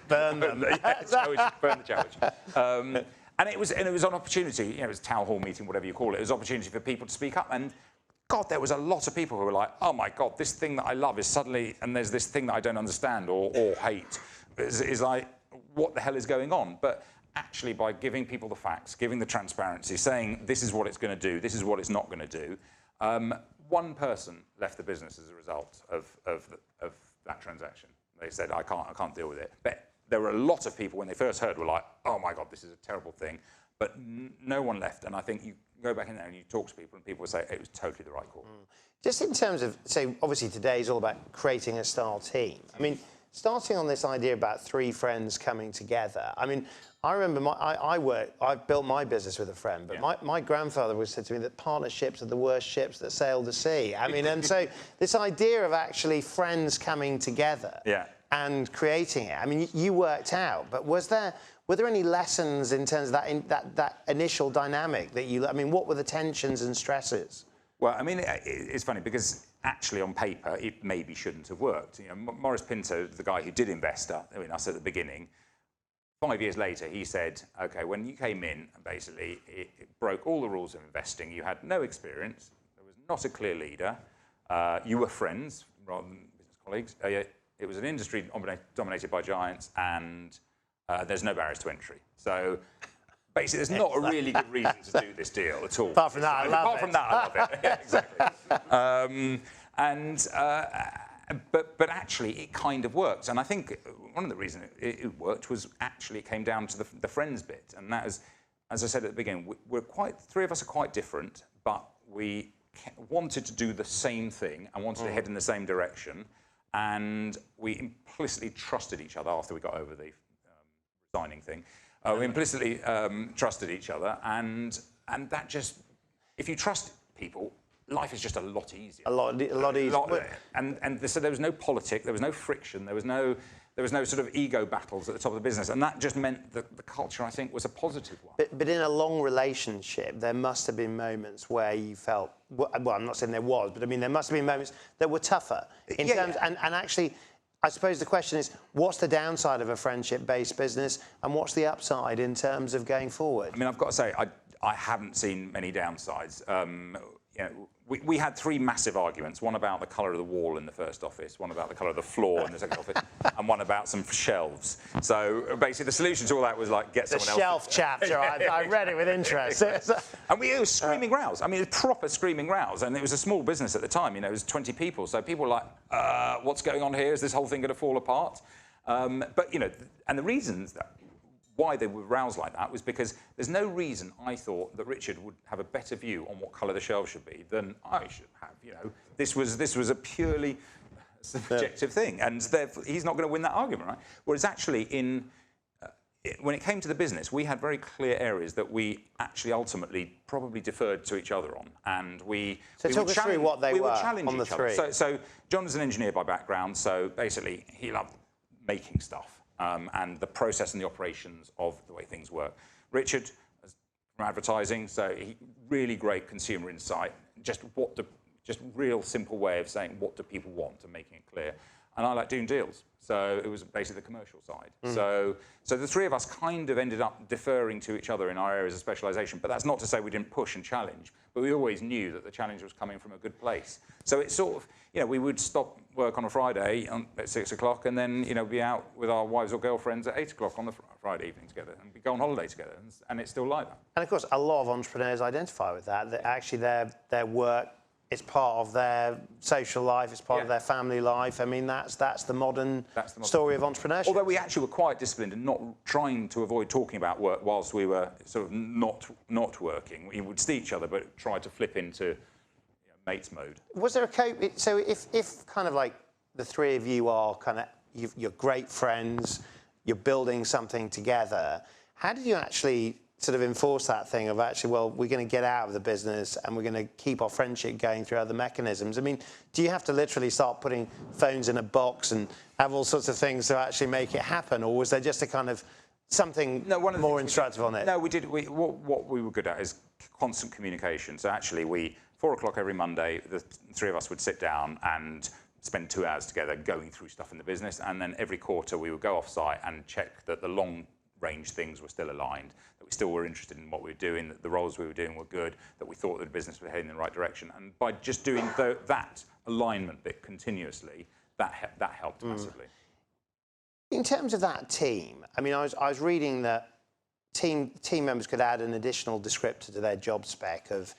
Burn them. Burn the chat witches. And it was an opportunity. It was a town hall meeting, whatever you call it. It was an opportunity for people to speak up. And God, there was a lot of people who were like, "Oh my God, this thing that I love is suddenly, and there's this thing that I don't understand or hate." Is like, what the hell is going on? But actually, by giving people the facts, giving the transparency, saying this is what it's going to do, this is what it's not going to do, one person left the business as a result of that transaction. They said, "I can't deal with it." But there were a lot of people when they first heard were like, "Oh my God, this is a terrible thing," but no one left. And I think you go back in there and you talk to people, and people will say it was totally the right call. Just in terms of, say, obviously today is all about creating a star team. Starting on this idea about 3 friends coming together. I remember I built my business with a friend, but my grandfather would say to me that partnerships are the worst ships that sail the sea. And so this idea of actually friends coming together. And creating it. You worked out, but were there any lessons in terms of that initial dynamic that you? What were the tensions and stresses? Well, it's funny because actually on paper it maybe shouldn't have worked. Maurice Pinto, the guy who did invest us at the beginning, 5 years later he said, "Okay, when you came in, basically it broke all the rules of investing. You had no experience. There was not a clear leader. You were friends rather than business colleagues." It was an industry dominated by giants, and there's no barriers to entry. So basically, there's not a really good reason to do this deal at all. Apart from that, I love it. Apart from that, I love it. Yeah, exactly. but actually it kind of worked. And I think one of the reasons it worked was actually it came down to the friends bit. And that is, as I said at the beginning, three of us are quite different, but we wanted to do the same thing and wanted to head in the same direction. And we implicitly trusted each other after we got over the resigning thing. We implicitly trusted each other, and that just, if you trust people, life is just a lot easier. A lot easier. So there was no politic, there was no friction, there was no sort of ego battles at the top of the business, and that just meant that the culture, I think, was a positive one. But in a long relationship, there must have been moments where you felt, well, I'm not saying there was, but I mean, there must have been moments that were tougher in terms, and actually, I suppose the question is, what's the downside of a friendship-based business, and what's the upside in terms of going forward? I mean, I've got to say, I haven't seen many downsides. We had three massive arguments, one about the colour of the wall in the first office, one about the colour of the floor in the second office, and one about some shelves. So basically the solution to all that was like get someone else. The shelf chapter, I read it with interest. And it was screaming rows. I mean, it was proper screaming rows. And it was a small business at the time, it was 20 people. So people were like, what's going on here? Is this whole thing going to fall apart? But, and the reasons why they were roused like that was because there's no reason I thought that Richard would have a better view on what colour the shelves should be than I should have. This was a purely subjective thing, and therefore he's not going to win that argument, right? Whereas actually, when it came to the business, we had very clear areas that we actually ultimately probably deferred to each other on, and talk us through what they were would challenge on the each other. three. So John was an engineer by background, so basically he loved making stuff. And the process and the operations of the way things work. Richard, from advertising, so really great consumer insight, just real simple way of saying what do people want and making it clear. And I like doing deals, so it was basically the commercial side. So the three of us kind of ended up deferring to each other in our areas of specialisation, but that's not to say we didn't push and challenge, but we always knew that the challenge was coming from a good place. So it's sort of, we would stop work on a Friday at 6 o'clock and then, be out with our wives or girlfriends at 8 o'clock on the Friday evening together, and we go on holiday together, and it's still like that. And of course, a lot of entrepreneurs identify with that actually their work is part of their social life, it's part of their family life. I mean, that's the modern story of entrepreneurship. Although we actually were quite disciplined and not trying to avoid talking about work whilst we were sort of not working. We would see each other, but try to flip into mates mode. Was there a so if kind of like the three of you are kind of you're great friends, you're building something together, how did you actually sort of enforce that thing of actually, well, we're going to get out of the business and we're going to keep our friendship going through other mechanisms? I mean, do you have to literally start putting phones in a box and have all sorts of things to actually make it happen, or was there just a kind of something more instructive on it? No, we did. What we were good at is constant communication. So actually, 4 o'clock every Monday, the three of us would sit down and spend 2 hours together going through stuff in the business, and then every quarter we would go off-site and check that the long-range things were still aligned, that we still were interested in what we were doing, that the roles we were doing were good, that we thought that the business was heading in the right direction. And by just doing that alignment bit continuously, that helped massively. In terms of that team, I mean, I was reading that team members could add an additional descriptor to their job spec of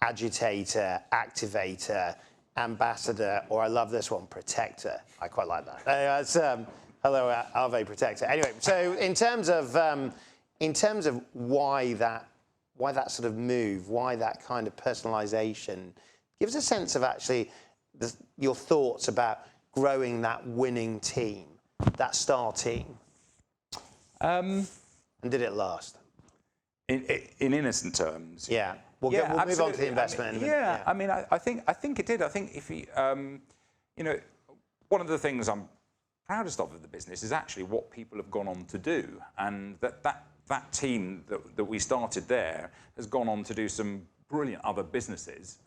agitator, activator, ambassador, or I love this one, protector. I quite like that. Hello, Ave Protector. Anyway, so in terms of why that sort of move, why that kind of personalisation, gives a sense of actually your thoughts about growing that winning team, that star team. And did it last? In innocent terms. Yeah. We'll move on to the investment. I mean, I think it did. I think if you, one of the things I'm proudest of the business is actually what people have gone on to do, and that team that we started there has gone on to do some brilliant other businesses,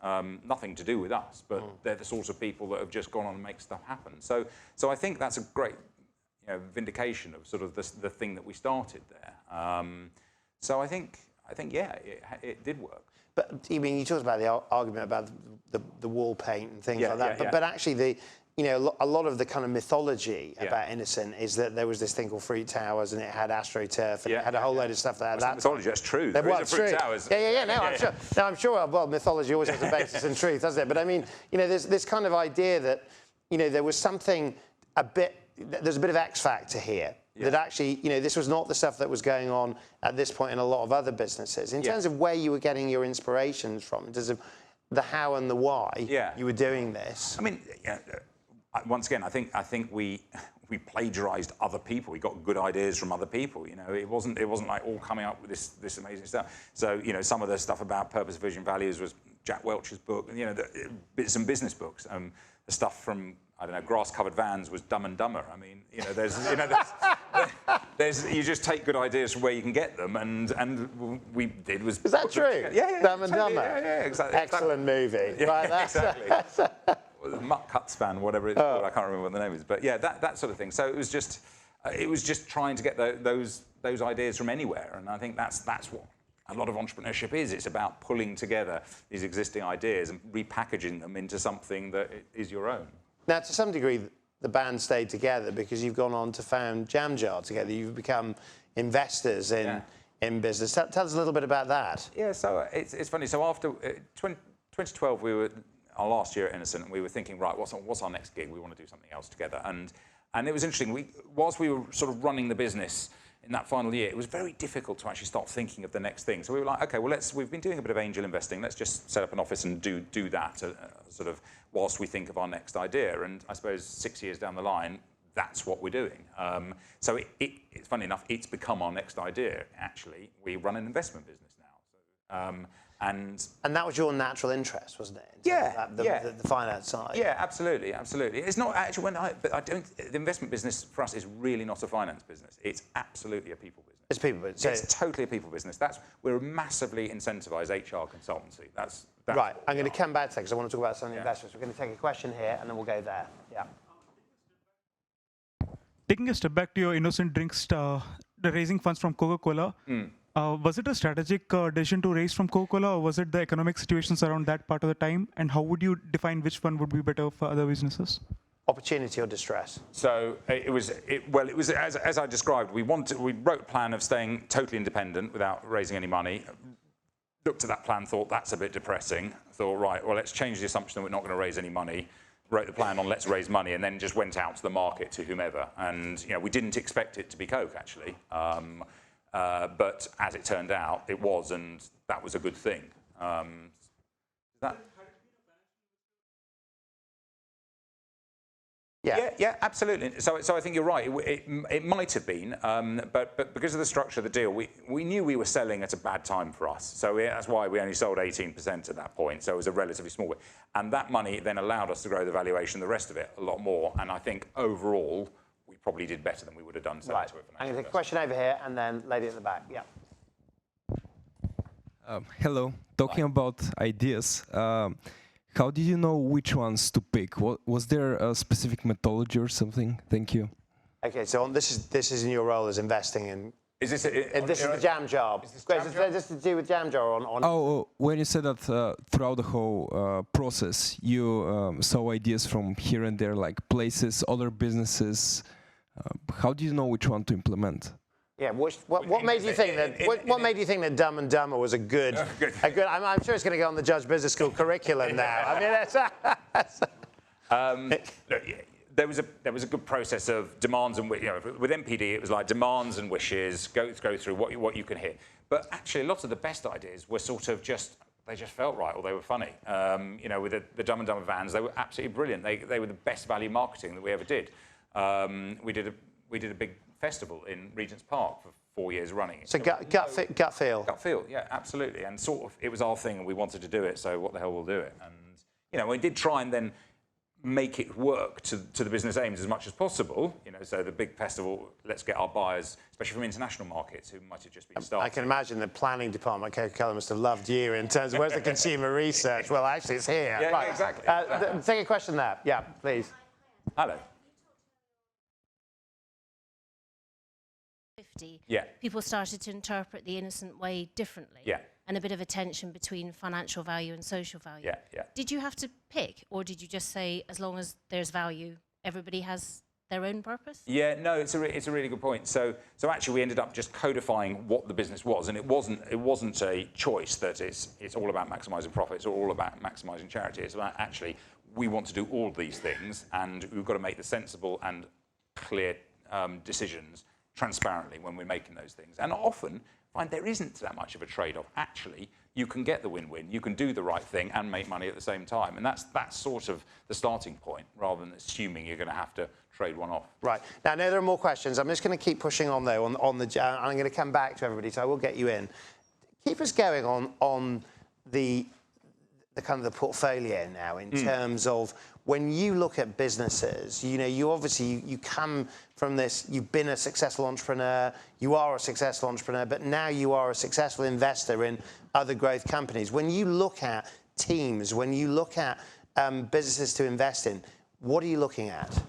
nothing to do with us, but they're the sorts of people that have just gone on and make stuff happen. So I think that's a great vindication of sort of the thing that we started there. So I think it did work. But I mean, you talked about the argument about the wall paint and things like that. But actually, a lot of the kind of mythology about Innocent is that there was this thing called Fruit Towers, and it had AstroTurf, and it had a whole load of stuff that. That's mythology. That's true. There is a Fruit Towers. No, I'm sure. Well, mythology always has a basis in truth, doesn't it? But I mean, there's this kind of idea that there was something there's a bit of X factor here. That actually, this was not the stuff that was going on at this point in a lot of other businesses. In terms of where you were getting your inspirations from, in terms of the how and the why you were doing this. I mean, once again, I think we plagiarized other people. We got good ideas from other people. It wasn't like all coming up with this amazing stuff. So some of the stuff about purpose, vision, values was Jack Welch's book. Some business books. The stuff from I don't know, grass-covered vans was Dumb and Dumber. I mean, there's you just take good ideas from where you can get them, and we did was. Is that true? Yeah, Dumb and Dumber. Yeah, exactly. Excellent movie. Yeah, right, exactly. Mutt Cut Span, whatever it's called. I can't remember what the name is, but yeah, that sort of thing. So it was just trying to get those ideas from anywhere, and I think that's what a lot of entrepreneurship is. It's about pulling together these existing ideas and repackaging them into something that is your own. Now, to some degree, the band stayed together because you've gone on to found JamJar together. You've become investors in business. Tell us a little bit about that. Yeah, so it's funny. So after 2012, we were our last year at Innocent, and we were thinking, right, what's our next gig? We want to do something else together. And it was interesting. Whilst we were sort of running the business in that final year, it was very difficult to actually start thinking of the next thing. So we were like, okay, well, we've been doing a bit of angel investing. Let's just set up an office and do that sort of whilst we think of our next idea. And I suppose 6 years down the line, that's what we're doing. So it's funny enough, it's become our next idea, actually. We run an investment business now. And that was your natural interest, wasn't it? The finance side. Yeah, absolutely. It's not actually the investment business for us is really not a finance business. It's absolutely a people business. It's people business. It's totally a people business. We're a massively incentivized HR consultancy. That's right. I'm going to come back to that because I want to talk about some of the investments. We're going to take a question here and then we'll go there. Yeah. Taking a step back to your Innocent Drinks, the raising funds from Coca-Cola. Was it a strategic decision to raise from Coca-Cola, or was it the economic situations around that part of the time? And how would you define which one would be better for other businesses? Opportunity or distress? So it was as I described. We wrote a plan of staying totally independent without raising any money. Looked at that plan, thought that's a bit depressing. Thought, right, well, let's change the assumption that we're not going to raise any money. Wrote the plan on let's raise money, and then just went out to the market to whomever. And we didn't expect it to be Coke, actually. But as it turned out, it was, and that was a good thing. Yeah, absolutely. So I think you're right. It might have been, but because of the structure of the deal, we knew we were selling at a bad time for us. So that's why we only sold 18% at that point. So it was a relatively small bit. And that money then allowed us to grow the valuation, the rest of it, a lot more. And I think overall, we probably did better than we would have done. Right. I'm going to take a question over here and then lady at the back. Yeah. Hello. Talking about ideas, how did you know which ones to pick? Was there a specific methodology or something? Thank you. Okay, so this is in your role as investing in. Is this this is the JamJar. Is this to do with JamJar on? Oh, when you said that throughout the whole process, you saw ideas from here and there, like places, other businesses. How do you know which one to implement? Yeah, what made you think that? What made you think that Dumb and Dumber was a good? I'm sure it's going to go on the Judge Business School curriculum now. I mean, there was a good process of demands and with MPD it was like demands and wishes. Go through what you can hit. But actually, a lot of the best ideas were sort of they just felt right or they were funny. With the Dumb and Dumber vans, they were absolutely brilliant. They were the best value marketing that we ever did. We did a big festival in Regent's Park for 4 years running. So gut feel. Gut feel, yeah, absolutely. And sort of, it was our thing and we wanted to do it, so what the hell, we'll do it. And, we did try and then make it work to the business aims as much as possible. So the big festival, let's get our buyers, especially from international markets who might have just been starting. I can imagine the planning department, Coca-Cola must have loved you in terms of where's the consumer research? Well, actually, it's here. Yeah, right. Exactly. Take a question there. Yeah, please. Hello. People started to interpret the Innocent way differently. And a bit of a tension between financial value and social value. Did you have to pick, or did you just say, as long as there's value, everybody has their own purpose? Yeah, no, it's a really good point. So actually, we ended up just codifying what the business was, and it wasn't a choice that it's all about maximising profits or all about maximising charity. It's about actually we want to do all these things, and we've got to make the sensible and clear decisions transparently when we're making those things. And often find there isn't that much of a trade-off. Actually, you can get the win-win, you can do the right thing and make money at the same time. And that's sort of the starting point, rather than assuming you're going to have to trade one off. Right. Now, I know there are more questions. I'm just going to keep pushing on, though, on the... I'm going to come back to everybody, so I will get you in. Keep us going on the kind of the portfolio now in terms of when you look at businesses, you know, you obviously, you come from this, you've been a successful entrepreneur, you are a successful entrepreneur, but now you are a successful investor in other growth companies. When you look at teams, when you look at businesses to invest in, what are you looking at?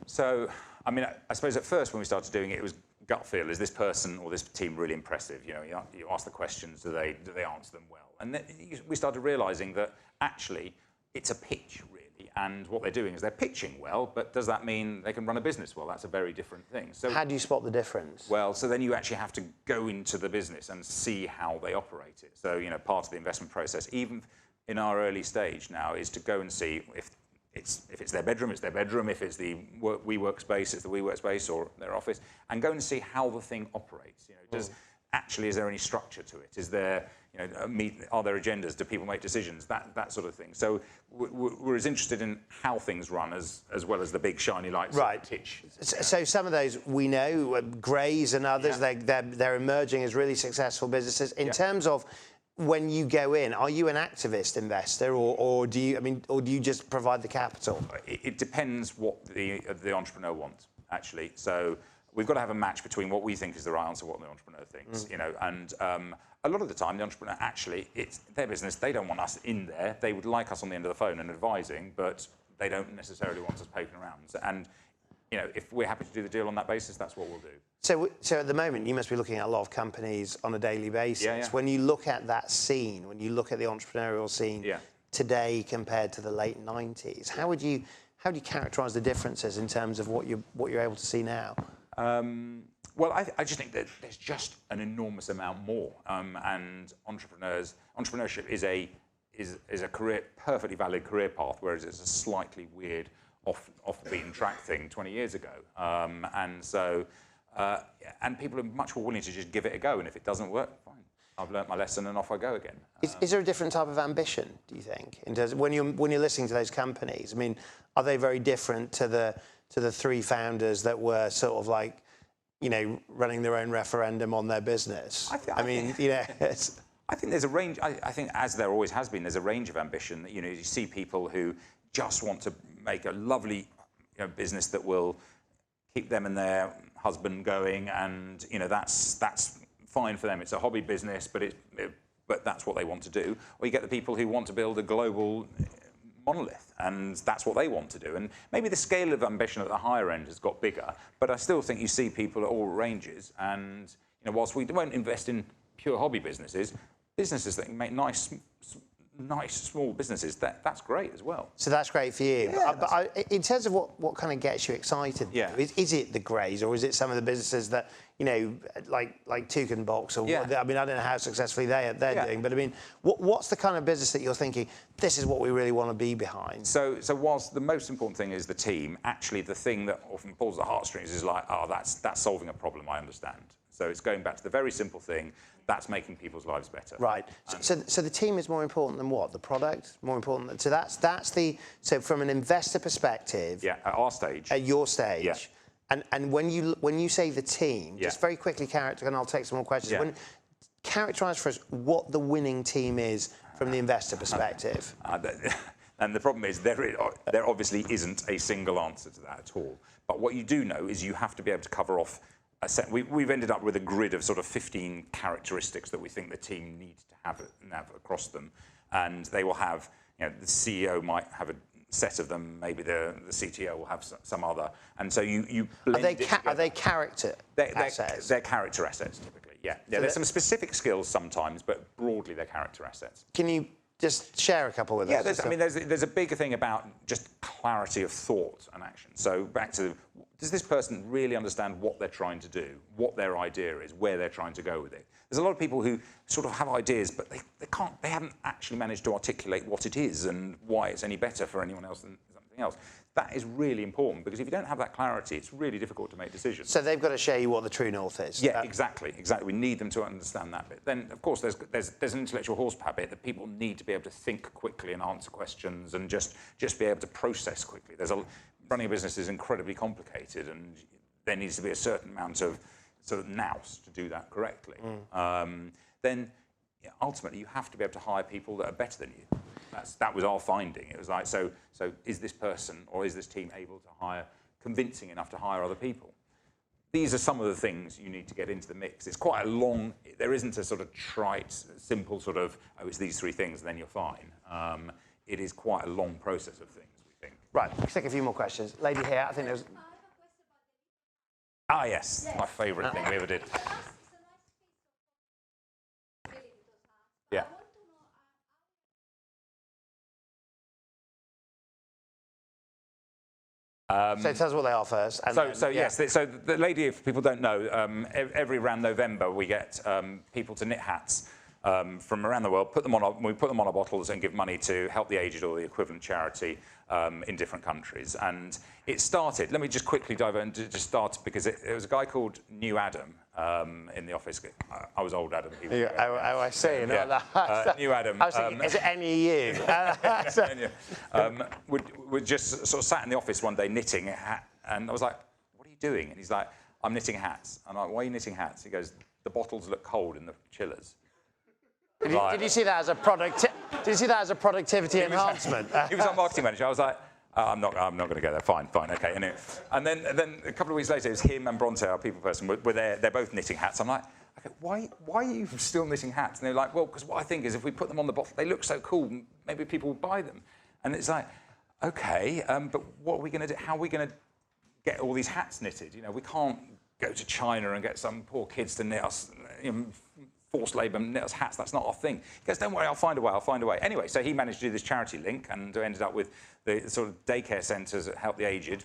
So, I mean, I suppose at first when we started doing it, it was gut feel. Is this person or this team really impressive? You know, you ask the questions, do they answer them well? And then we started realizing that actually it's a pitch, really. And what they're doing is they're pitching well, but does that mean they can run a business well? That's a very different thing. So how do you spot the difference? Well, so then you actually have to go into the business and see how they operate it. So, you know, part of the investment process, even in our early stage now, is to go and see if it's their bedroom, it's their bedroom. If it's the WeWork space, it's the WeWork space or their office, and go and see how the thing operates. You know, is there any structure to it? Is there, you know, are there agendas? Do people make decisions? That sort of thing. So we're as interested in how things run as well as the big shiny lights. Right. Pitch. So some of those we know, Grays and others, they're emerging as really successful businesses. In terms of when you go in, are you an activist investor, or do you just provide the capital? It depends what the entrepreneur wants, actually. So we've got to have a match between what we think is the right answer, what the entrepreneur thinks, you know. And a lot of the time, the entrepreneur actually, it's their business. They don't want us in there. They would like us on the end of the phone and advising, but they don't necessarily want us poking around. And you know, if we're happy to do the deal on that basis, that's what we'll do. So at the moment, you must be looking at a lot of companies on a daily basis. Yeah. When you look at that scene, when you look at the entrepreneurial scene today compared to the late 90s, how do you characterise the differences in terms of what you're able to see now? Well, I just think that there's just an enormous amount more, and entrepreneurship is a perfectly valid career path, whereas it's a slightly weird off the beaten track thing 20 years ago, and so and people are much more willing to just give it a go, and if it doesn't work, fine, I've learnt my lesson and off I go again. Is there a different type of ambition, do you think, in terms of when you're listening to those companies? I mean, are they very different to the three founders that were sort of like, you know, running their own referendum on their business? I mean, you know, I think there's a range. I think, as there always has been, there's a range of ambition. You know, you see people who just want to make a lovely, you know, business that will keep them and their husband going, and you know, that's fine for them. It's a hobby business, but that's what they want to do. Or you get the people who want to build a global monolith, and that's what they want to do. And maybe the scale of ambition at the higher end has got bigger, but I still think you see people at all ranges. And you know, whilst we won't invest in pure hobby businesses that can make nice small businesses, that's great as well. So that's great for you. Yeah, but in terms of what kind of gets you excited, is it the Grays, or is it some of the businesses that, you know, like Toucan Box, or I mean, I don't know how successfully they're doing, but I mean, what's the kind of business that you're thinking, this is what we really want to be behind? So whilst the most important thing is the team, actually the thing that often pulls the heartstrings is like, oh, that's solving a problem, I understand. So it's going back to the very simple thing, that's making people's lives better. Right. So the team is more important than what? The product? More important? So so from an investor perspective... Yeah, at our stage. At your stage. And when you say the team, just very quickly and I'll take some more questions. Characterise for us what the winning team is from the investor perspective. And the problem is there obviously isn't a single answer to that at all. But what you do know is you have to be able to cover off we've ended up with a grid of sort of 15 characteristics that we think the team needs to have across them, and they will have, you know, the CEO might have a set of them, maybe the CTO will have some other, and so you blend it together. Are they character assets? They're character assets typically. Yeah. There's some specific skills sometimes, but broadly they're character assets. Can you just share a couple with us? Yeah, I mean, there's a bigger thing about just clarity of thought and action. So back to, does this person really understand what they're trying to do, what their idea is, where they're trying to go with it? There's a lot of people who sort of have ideas, but they haven't actually managed to articulate what it is and why it's any better for anyone else than something else. That is really important, because if you don't have that clarity, it's really difficult to make decisions. So they've got to show you what the true north is. Yeah, exactly. We need them to understand that bit. Then, of course, there's an intellectual horsepower bit that people need to be able to think quickly and answer questions and just be able to process quickly. Running a business is incredibly complicated, and there needs to be a certain amount of sort of nous to do that correctly. Then, ultimately, you have to be able to hire people that are better than you. That was our finding. It was like, so is this person or is this team able to hire, convincing enough to hire other people? These are some of the things you need to get into the mix. It's quite a long, there isn't a sort of trite, simple sort of, oh, it's these three things and then you're fine. It is quite a long process of things, we think. Right, let's take a few more questions. Lady here, I think there's... Ah, yes, my favourite thing we ever did. Yeah. So tell us what they are first. Yes, so the lady, if people don't know, every around November we get people to knit hats from around the world, we put them on our bottles and give money to Help the Aged or the equivalent charity in different countries. And it started, let me just quickly dive in, just start, because it was a guy called New Adam in the office. I was old Adam. I see. You know, New Adam. I was thinking, is it NEU? We just sort of sat in the office one day knitting a hat, and I was like, what are you doing? And he's like, I'm knitting hats. I'm like, why are you knitting hats? He goes, the bottles look cold in the chillers. Did you see that as a productivity enhancement? He was our marketing manager. I was like, I'm not going to go there. Fine, okay. And then a couple of weeks later, it was him and Bronte, our people person, were there. They're both knitting hats. I'm like, okay, why are you still knitting hats? And they're like, well, because what I think is if we put them on the bottle, they look so cool, maybe people will buy them. And it's like, okay, but what are we going to do? How are we going to get all these hats knitted? You know, we can't go to China and get some poor kids to knit us, forced labour, knit us hats. That's not our thing. He goes, don't worry, I'll find a way. Anyway, so he managed to do this charity link and ended up with the sort of daycare centres that help the aged,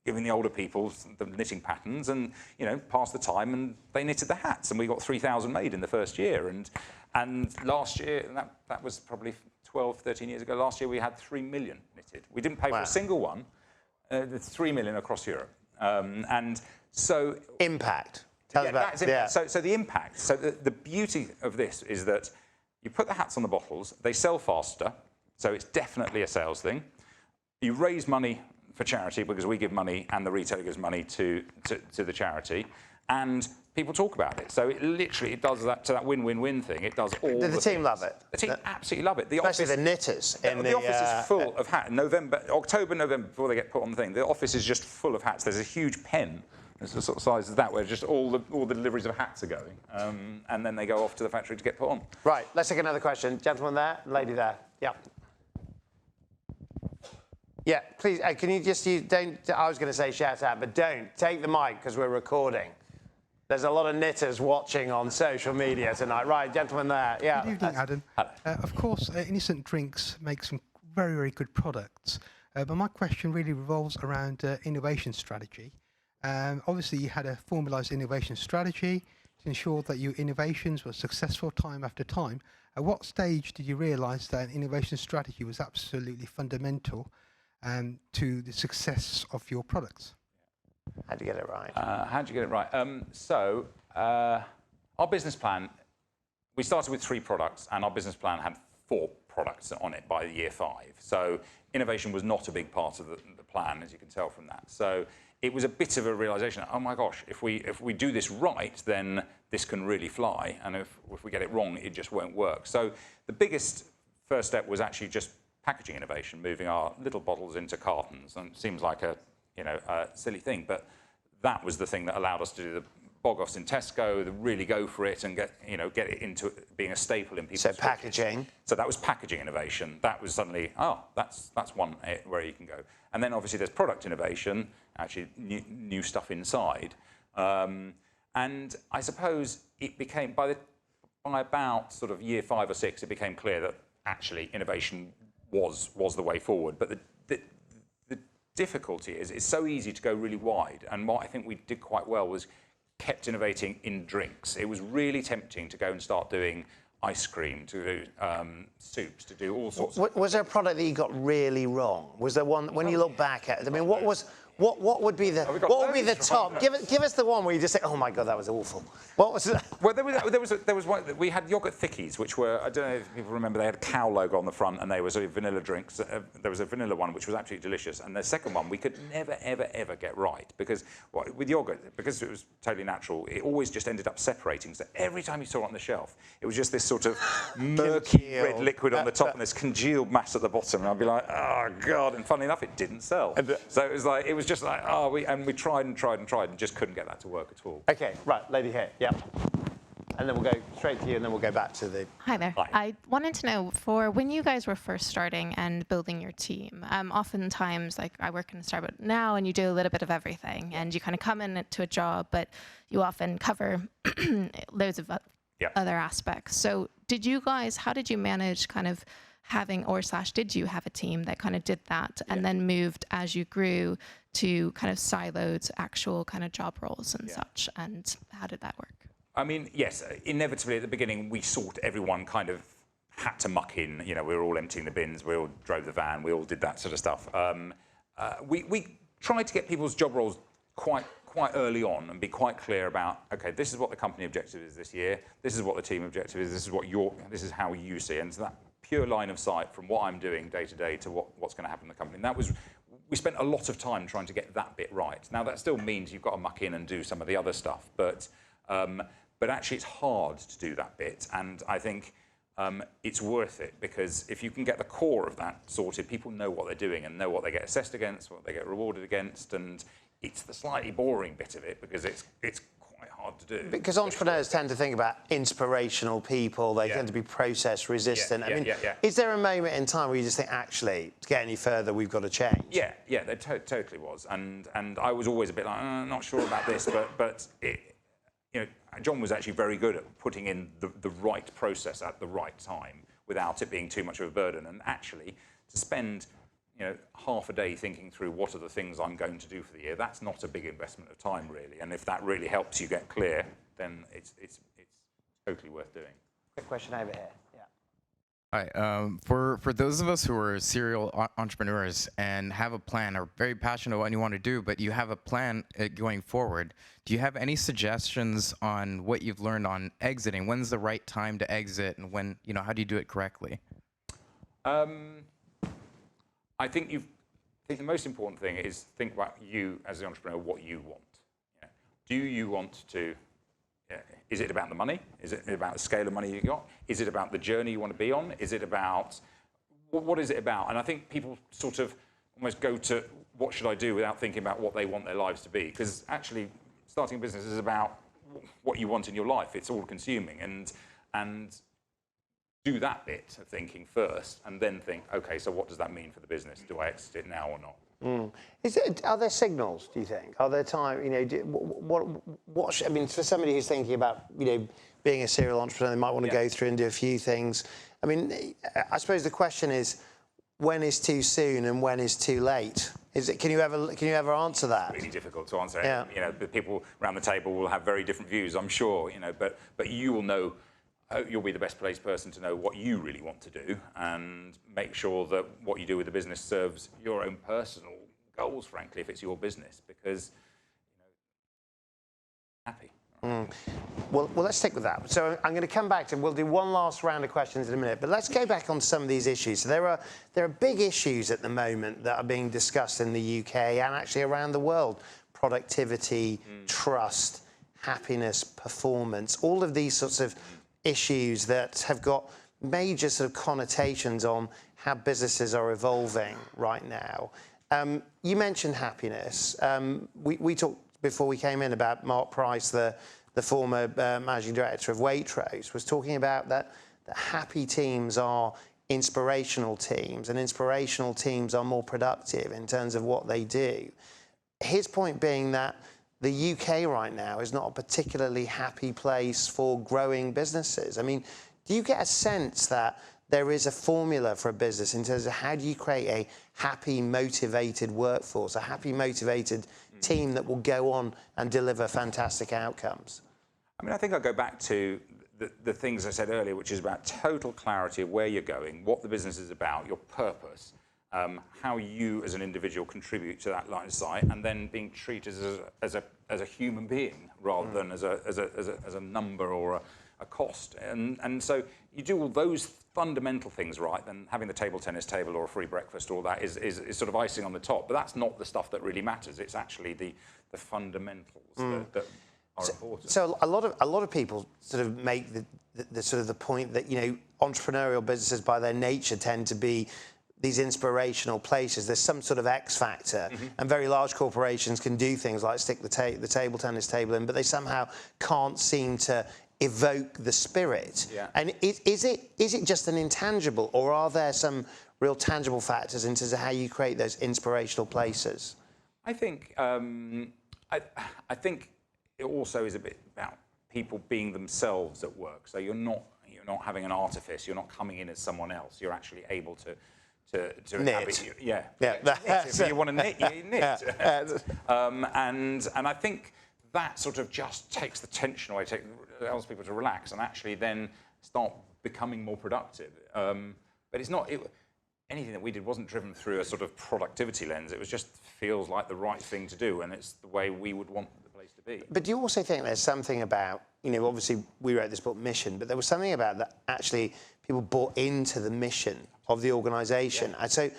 giving the older people the knitting patterns, and passed the time, and they knitted the hats, and we got 3,000 made in the first year. And last year, and that was probably 12, 13 years ago. Last year we had 3 million knitted. We didn't pay for a single one. 3 million across Europe, and so impact. So the impact. So the beauty of this is that you put the hats on the bottles, they sell faster, so it's definitely a sales thing. You raise money for charity because we give money and the retailer gives money to the charity, and people talk about it. So it does that win-win-win thing. It does all. The team love it. The team absolutely love it. Especially the knitters. The office is full of hats. October, November, before they get put on the thing, the office is just full of hats. There's a huge pen. It's the sort of size as that, where just all the deliveries of hats are going, and then they go off to the factory to get put on. Right, let's take another question. Gentleman there, lady there. Yeah. Yeah, please, can you just don't, I was going to say shout out, but don't. Take the mic, because we're recording. There's a lot of knitters watching on social media tonight. Right, gentleman there. Yeah. Good evening, Adam. Of course, Innocent Drinks makes some very, very good products, but my question really revolves around innovation strategy. Obviously, you had a formalised innovation strategy to ensure that your innovations were successful time after time. At what stage did you realise that an innovation strategy was absolutely fundamental to the success of your products? How'd you get it right? Our business plan, we started with 3 products, and our business plan had 4 products on it by year 5. So innovation was not a big part of the plan, as you can tell from that. So it was a bit of a realization, oh my gosh, if we do this right, then this can really fly, and if we get it wrong, it just won't work. So the biggest first step was actually just packaging innovation, moving our little bottles into cartons, and it seems like a silly thing, but that was the thing that allowed us to do the bog-offs in Tesco, to really go for it and get it into being a staple in people's So packaging. So that was packaging innovation. That was suddenly, that's one where you can go. And then obviously there's product innovation, actually new stuff inside. And I suppose it became, by about sort of year 5 or 6, it became clear that actually innovation was the way forward. But the difficulty is it's so easy to go really wide, and what I think we did quite well was kept innovating in drinks. It was really tempting to go and start doing ice cream, to do soups, to do all sorts. Was there a product that you got really wrong? Was there one when you look back at it? I mean, what would be the top? Give us the one where you just say, oh my god, that was awful. What was it? Well, there was one. We had yogurt thickies, which were, I don't know if people remember, they had a cow logo on the front, and they were sort of vanilla drinks. There was a vanilla one which was absolutely delicious, and the second one we could never ever get right, because with yogurt, because it was totally natural, it always just ended up separating. So every time you saw it on the shelf, it was just this sort of murky red liquid on the top and this congealed mass at the bottom, and I'd be like, oh god. And funnily enough, it didn't sell. So it was just like, oh, we tried and just couldn't get that to work at all. Okay, right, lady here, yeah. And then we'll go straight to you, and then we'll go back to the... Hi there. Hi. I wanted to know, for when you guys were first starting and building your team, oftentimes, like I work in a startup now, and you do a little bit of everything, and you kind of come into a job, but you often cover loads of other aspects. So how did you manage kind of having, did you have a team that kind of did that and then moved as you grew to kind of siloed actual kind of job roles and such, and how did that work? I mean, yes, inevitably at the beginning everyone kind of had to muck in. You know, we were all emptying the bins, we all drove the van, we all did that sort of stuff. We tried to get people's job roles quite early on and be quite clear about, okay, this is what the company objective is this year, this is what the team objective is, this is how you see it. And so that pure line of sight from what I'm doing day to day to what's going to happen in the company. And that was, we spent a lot of time trying to get that bit right. Now that still means you've got to muck in and do some of the other stuff, but actually it's hard to do that bit, and I think it's worth it, because if you can get the core of that sorted, people know what they're doing and know what they get assessed against, what they get rewarded against, and it's the slightly boring bit of it, because it's quite hard to do. Because entrepreneurs tend to think about inspirational people, they tend to be process resistant. Is there a moment in time where you just think, actually, to get any further, we've got to change? Yeah, there totally was, and I was always a bit like, not sure about this, but it, you know, John was actually very good at putting in the right process at the right time without it being too much of a burden. And actually, to spend, you know, half a day thinking through what are the things I'm going to do for the year, that's not a big investment of time, really. And if that really helps you get clear, then it's totally worth doing. Quick question over here. Hi. For those of us who are serial entrepreneurs and have a plan, are very passionate about what you want to do, but you have a plan going forward, do you have any suggestions on what you've learned on exiting? When's the right time to exit, and when, you know, how do you do it correctly? I think the most important thing is think about you as the entrepreneur, what you want. You know, do you want to? Is it about the money? Is it about the scale of money you got? Is it about the journey you want to be on? Is it about, what is it about? And I think people sort of almost go to, what should I do, without thinking about what they want their lives to be. Because actually, starting a business is about what you want in your life. It's all consuming. And do that bit of thinking first, and then think, okay, so what does that mean for the business? Do I exit it now or not? Are there signals, do you think? Are there time, you know, I mean, for somebody who's thinking about, you know, being a serial entrepreneur, they might want to go through and do a few things. I mean, I suppose the question is, when is too soon and when is too late? Can you ever answer that? It's really difficult to answer. Yeah. You know, the people around the table will have very different views, I'm sure, you know, but you will know, you'll be the best placed person to know what you really want to do, and make sure that what you do with the business serves your own personal goals, frankly, if it's your business, because, you know, happy. Well, let's stick with that. So I'm going to come back to, we'll do one last round of questions in a minute, but let's go back on some of these issues. So there are big issues at the moment that are being discussed in the UK and actually around the world. Productivity, trust, happiness, performance, all of these sorts of issues that have got major sort of connotations on how businesses are evolving right now. You mentioned happiness. We talked before we came in about Mark Price, the former managing director of Waitrose, was talking about that happy teams are inspirational teams, and inspirational teams are more productive in terms of what they do. His point being that the UK right now is not a particularly happy place for growing businesses. I mean, do you get a sense that there is a formula for a business in terms of how do you create a happy, motivated workforce, a happy, motivated team that will go on and deliver fantastic outcomes? I mean, I think I'll go back to the things I said earlier, which is about total clarity of where you're going, what the business is about, your purpose, how you as an individual contribute to that line of sight, and then being treated as a human being rather than as a number or a cost. And so you do all those fundamental things right, then having the table tennis table or a free breakfast, all that is sort of icing on the top. But that's not the stuff that really matters. It's actually the fundamentals that are important. So a lot of people sort of make the point that, you know, entrepreneurial businesses by their nature tend to be these inspirational places. There's some sort of X factor, and very large corporations can do things like stick the table tennis table in, but they somehow can't seem to evoke the spirit. Yeah. And is it just an intangible, or are there some real tangible factors in terms of how you create those inspirational places? I think I think it also is a bit about people being themselves at work. So you're not having an artifice. You're not coming in as someone else. You're actually able to knit. have it. Yeah. If you want to knit, you knit. And I think that sort of just takes the tension away, allows people to relax and actually then start becoming more productive. But it's not. Anything that we did wasn't driven through a sort of productivity lens. It was just feels like the right thing to do, and it's the way we would want the place to be. But do you also think there's something about, you know, obviously we wrote this book, Mission, but there was something about that actually people bought into the mission of the organisation. And so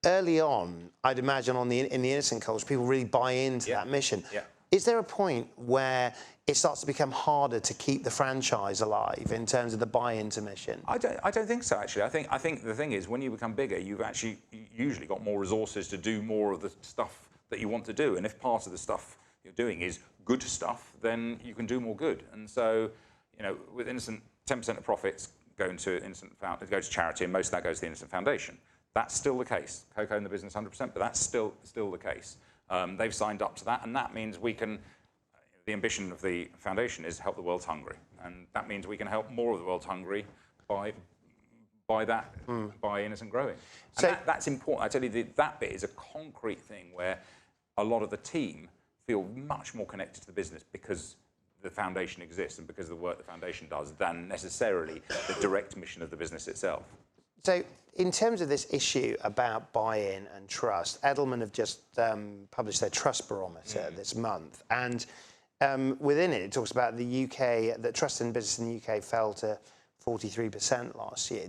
early on, I'd imagine in the innocent culture, people really buy into that mission. Yeah. Is there a point where it starts to become harder to keep the franchise alive in terms of the buy-in to mission? I don't think so, actually. I think the thing is, when you become bigger, you've actually usually got more resources to do more of the stuff that you want to do. And if part of the stuff you're doing is good stuff, then you can do more good. And so, you know, with Innocent, 10% of profits go to charity, and most of that goes to the Innocent Foundation. That's still the case. Coco own the business 100%, but that's still the case. They've signed up to that, and that means we can. The ambition of the foundation is help the world's hungry, and that means we can help more of the world's hungry by Innocent Growing. And So that's important. I tell you, that bit is a concrete thing where a lot of the team feel much more connected to the business because the foundation exists and because of the work the foundation does than necessarily the direct mission of the business itself. So in terms of this issue about buy-in and trust, Edelman have just published their trust barometer this month, and within it talks about the UK, that trust in business in the UK fell to 43% last year.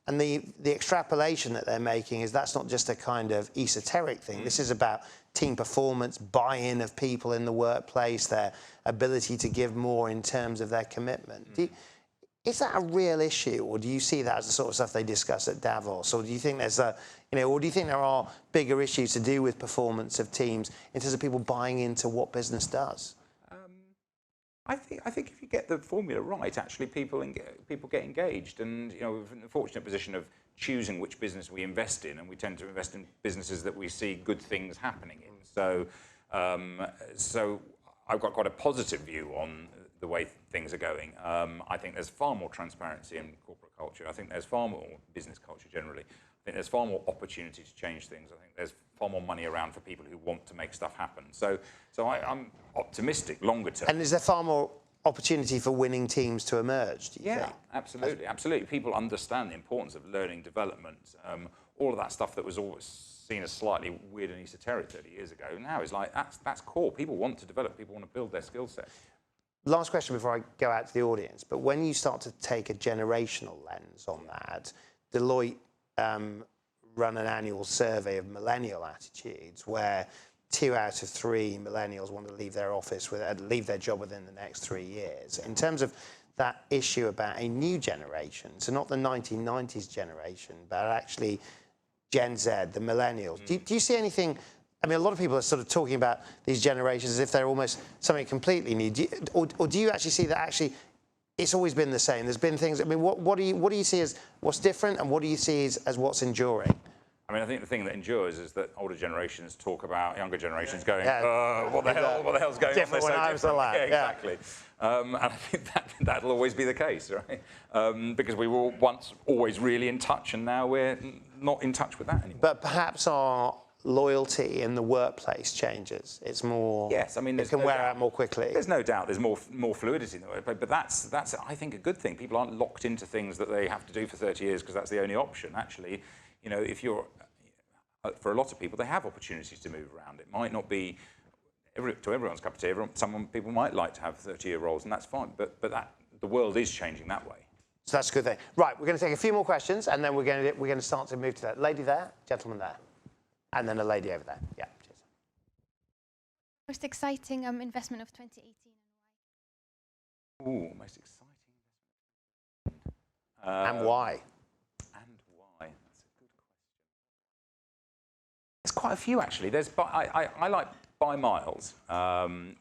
The extrapolation that they're making is that's not just a kind of esoteric thing. This is about team performance, buy-in of people in the workplace, their ability to give more in terms of their commitment. Is that a real issue, or do you see that as the sort of stuff they discuss at Davos, or do you think there's or do you think there are bigger issues to do with performance of teams in terms of people buying into what business does? I think if you get the formula right, actually people get engaged, and you know, we're in the fortunate position of choosing which business we invest in, and we tend to invest in businesses that we see good things happening in. So, so I've got quite a positive view on the way things are going. I think there's far more transparency in corporate culture. I think there's far more business culture generally. I think there's far more opportunity to change things. I think there's far more money around for people who want to make stuff happen. So I'm optimistic longer term. And is there far more opportunity for winning teams to emerge, do you think? Absolutely, absolutely. People understand the importance of learning development. All of that stuff that was always seen as slightly weird and esoteric 30 years ago now is like, that's core. People want to develop. People want to build their skill set. Last question before I go out to the audience, but when you start to take a generational lens on that, Deloitte run an annual survey of millennial attitudes where 2 out of 3 millennials want to leave their office, leave their job within the next 3 years. In terms of that issue about a new generation, so not the 1990s generation, but actually Gen Z, the millennials, do you see anything? I mean, a lot of people are sort of talking about these generations as if they're almost something completely new. Or do you actually see that actually it's always been the same? There's been things. I mean, what do you see as what's different, and what do you see as what's enduring? I mean, I think the thing that endures is that older generations talk about younger generations going, what the hell's going on? Different when I was a lad. Yeah, exactly. And I think that'll always be the case, right? Because we were once always really in touch, and now we're not in touch with that anymore. But perhaps our loyalty in the workplace changes. It's more. Yes, I mean, it can wear out more quickly. There's no doubt. There's more fluidity in the workplace, but that's I think a good thing. People aren't locked into things that they have to do for 30 years because that's the only option. Actually, you know, if you're for a lot of people, they have opportunities to move around. It might not be to everyone's cup of tea. People might like to have 30-year roles, and that's fine. But the world is changing that way. So that's a good thing. Right, we're going to take a few more questions, and then we're going to start to move to that lady there, gentleman there, and then a lady over there. Yeah. Cheers. Most exciting investment of 2018 and why? Ooh, most exciting investment. And why? There's quite a few, actually. I like Buy Miles,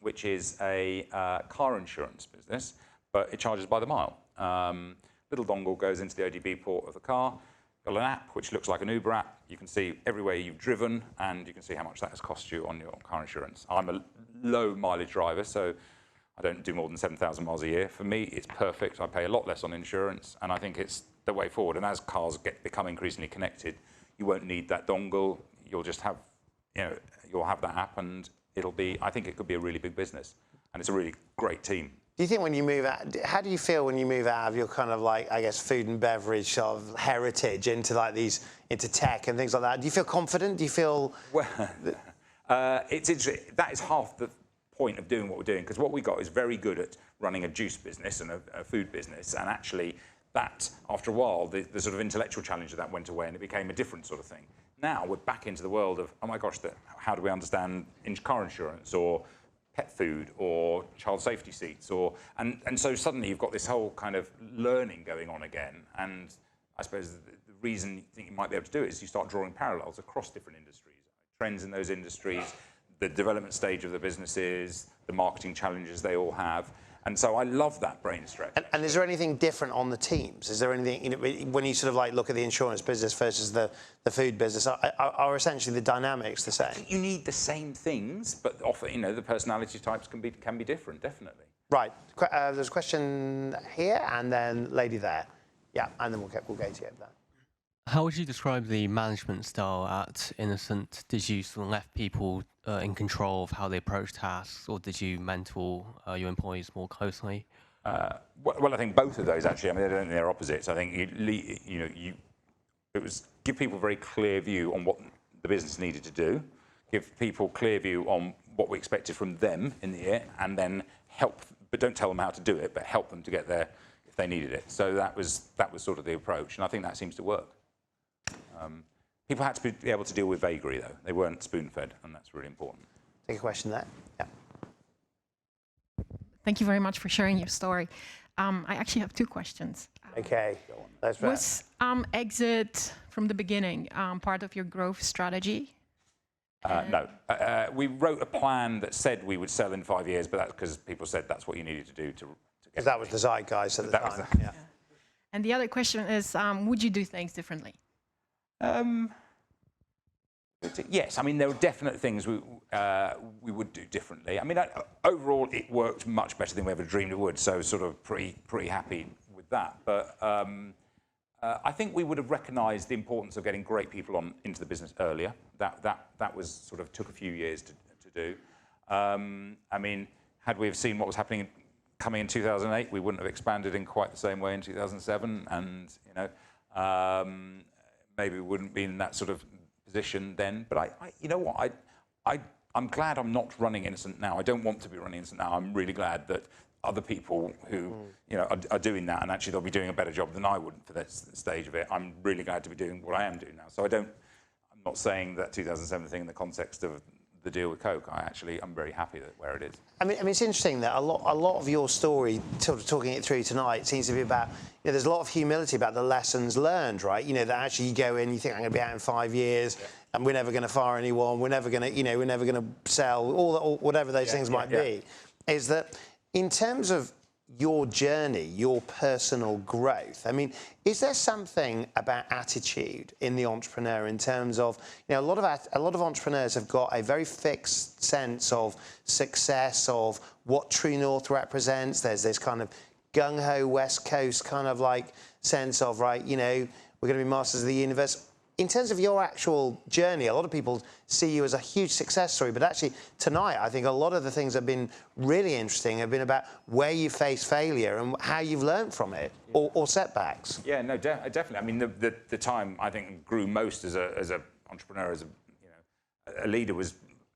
which is a car insurance business, but it charges by the mile. Little dongle goes into the ODB port of the car. Got an app which looks like an Uber app. You can see everywhere you've driven, and you can see how much that has cost you on your car insurance. I'm a low mileage driver, so I don't do more than 7,000 miles a year. For me, it's perfect. I pay a lot less on insurance, and I think it's the way forward. And as cars become increasingly connected, you won't need that dongle. You'll just have, you'll have that app, and it'll be. I think it could be a really big business, and it's a really great team. Do you think when you move out, how do you feel when you move out of your kind of like, I guess, food and beverage sort of heritage into like into tech and things like that? Do you feel confident? Do you feel? Well, it's interesting. That is half the point of doing what we're doing, because what we got is very good at running a juice business and a food business, and actually that, after a while, the sort of intellectual challenge of that went away, and it became a different sort of thing. Now we're back into the world of, oh my gosh, how do we understand car insurance or pet food or child safety seats, and so suddenly you've got this whole kind of learning going on again. And I suppose the reason you think you might be able to do it is you start drawing parallels across different industries, trends in those industries, the development stage of the businesses, the marketing challenges they all have. And so I love that brain stretch. And is there anything different on the teams? Is there anything, when you sort of like look at the insurance business versus the food business, are essentially the dynamics the same? You need the same things, but often, the personality types can be different, definitely. Right. There's a question here, and then lady there. Yeah, and then we'll go to you over there. How would you describe the management style at Innocent? Did you sort of left people in control of how they approach tasks, or did you mentor your employees more closely? Well, I think both of those actually. I mean, they're opposites. I think it was give people a very clear view on what the business needed to do, give people clear view on what we expected from them in the year, and then help, but don't tell them how to do it, but help them to get there if they needed it. So that was sort of the approach, and I think that seems to work. People had to be able to deal with vagary, though. They weren't spoon-fed, and that's really important. Take a question there. Yeah. Thank you very much for sharing your story. I actually have two questions. Okay. Was exit from the beginning part of your growth strategy? No. We wrote a plan that said we would sell in 5 years, but that's because people said that's what you needed to do to get. Because that was the zeitgeist at the time. Yeah. And the other question is, would you do things differently? Yes, I mean, there were definite things we would do differently. I mean, overall, it worked much better than we ever dreamed it would, so sort of pretty happy with that. But I think we would have recognised the importance of getting great people into the business earlier. That was sort of took a few years to do. I mean, had we have seen what was happening coming in 2008, we wouldn't have expanded in quite the same way in 2007, and maybe we wouldn't be in that sort of position then. But you know what? I'm glad I'm not running Innocent now. I don't want to be running Innocent now. I'm really glad that other people who are doing that, and actually they'll be doing a better job than I would for that stage of it. I'm really glad to be doing what I am doing now. So I'm not saying that 2007 thing in the context of the deal with Coke. I'm very happy where it is. I mean, it's interesting that a lot of your story, sort of talking it through tonight, seems to be about, there's a lot of humility about the lessons learned, right? That actually you go in, you think I'm going to be out in 5 years, and we're never going to fire anyone, we're never going to, we're never going to sell, or whatever those things might be. Is that in terms of your journey, your personal growth. I mean, is there something about attitude in the entrepreneur in terms of, you know, a lot of entrepreneurs have got a very fixed sense of success, of what True North represents. There's this kind of gung-ho West Coast kind of like sense of, right, you know, we're going to be masters of the universe. In terms of your actual journey, a lot of people see you as a huge success story, but actually tonight, I think a lot of the things that have been really interesting have been about where you face failure and how you've learned from it, or setbacks. Yeah, no, definitely. I mean, the time I think grew most as a entrepreneur, as a leader, was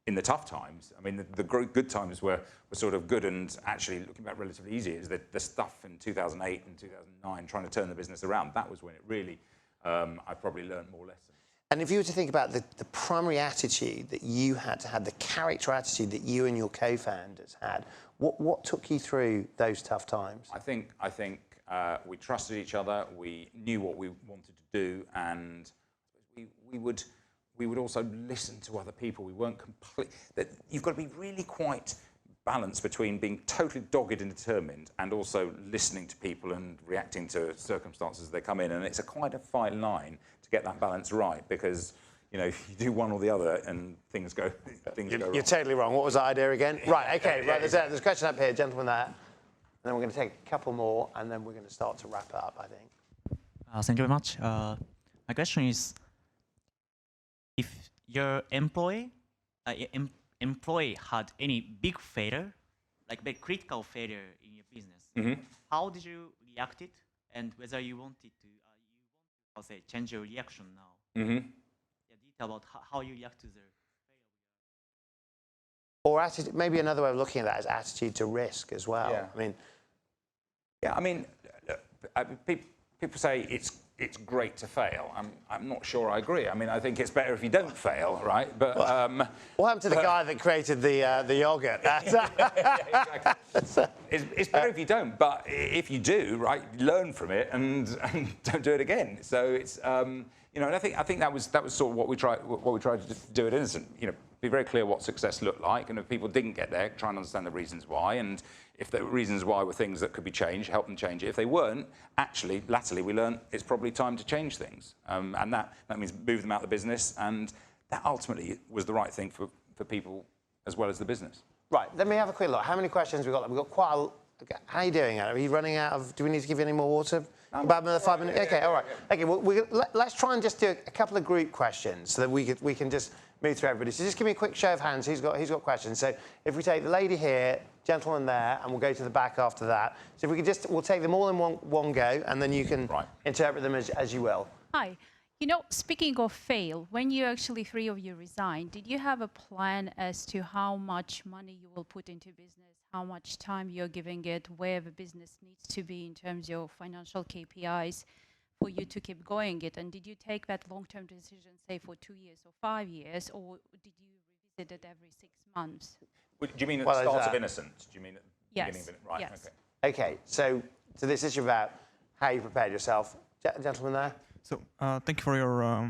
in the tough times. I mean, the good times were sort of good, and actually looking back relatively easy is the stuff in 2008 and 2009, trying to turn the business around. That was when it really. I probably learned more lessons. And if you were to think about the primary attitude that you had to have, the character attitude that you and your co-founders had, what took you through those tough times? I think we trusted each other. We knew what we wanted to do, and we would also listen to other people. We weren't you've got to be really quite balance between being totally dogged and determined and also listening to people and reacting to circumstances as they come in. And it's quite a fine line to get that balance right, because, you know, if you do one or the other and things go wrong. You're totally wrong. What was that idea again? Right, okay, right, there's a question up here, gentleman there. And then we're going to take a couple more, and then we're going to start to wrap up, I think. Thank you very much. My question is, if your employee had any big failure, like big critical failure in your business, how did you react it, and whether you wanted to, I'll say, change your reaction now? Yeah, detail about how you react to the failure. Or attitude, maybe another way of looking at that is attitude to risk as well. Yeah. I mean, people say it's great to fail. I'm not sure I agree. I mean, I think it's better if you don't fail, right? But what happened to the guy that created the yogurt? Exactly. It's better if you don't, but if you do, right, learn from it and don't do it again. So it's you know, and I think that was sort of what we tried to do at Innocent. You know, be very clear what success looked like, and if people didn't get there, try and understand the reasons why, and if the reasons why were things that could be changed, help them change it. If they weren't, actually, latterly, we learned it's probably time to change things, and that means move them out of the business, and that ultimately was the right thing for people as well as the business. Right, let me have a quick look. How many questions we've got? We've got quite a... How are you doing, Adam? Are you running out of... Do we need to give you any more water? About another 5 minutes? Okay, all right. Okay, well, let's try and just do a couple of group questions so that we can just move through everybody. So just give me a quick show of hands. Who's got questions? So if we take the lady here, gentleman there, and we'll go to the back after that. So if we could just... We'll take them all in one go, and then you can interpret them as you will. Hi. You know, speaking of fail, when you actually, three of you resigned, did you have a plan as to how much money you will put into business, how much time you're giving it, where the business needs to be in terms of financial KPIs for you to keep going it? And did you take that long-term decision, say, for 2 years or 5 years, or did you revisit it every 6 months? Do you mean at the start of Innocent? Do you mean at the beginning of it? Right, yes. Okay, so this issue about how you prepared yourself. Gentleman there. So, thank you for your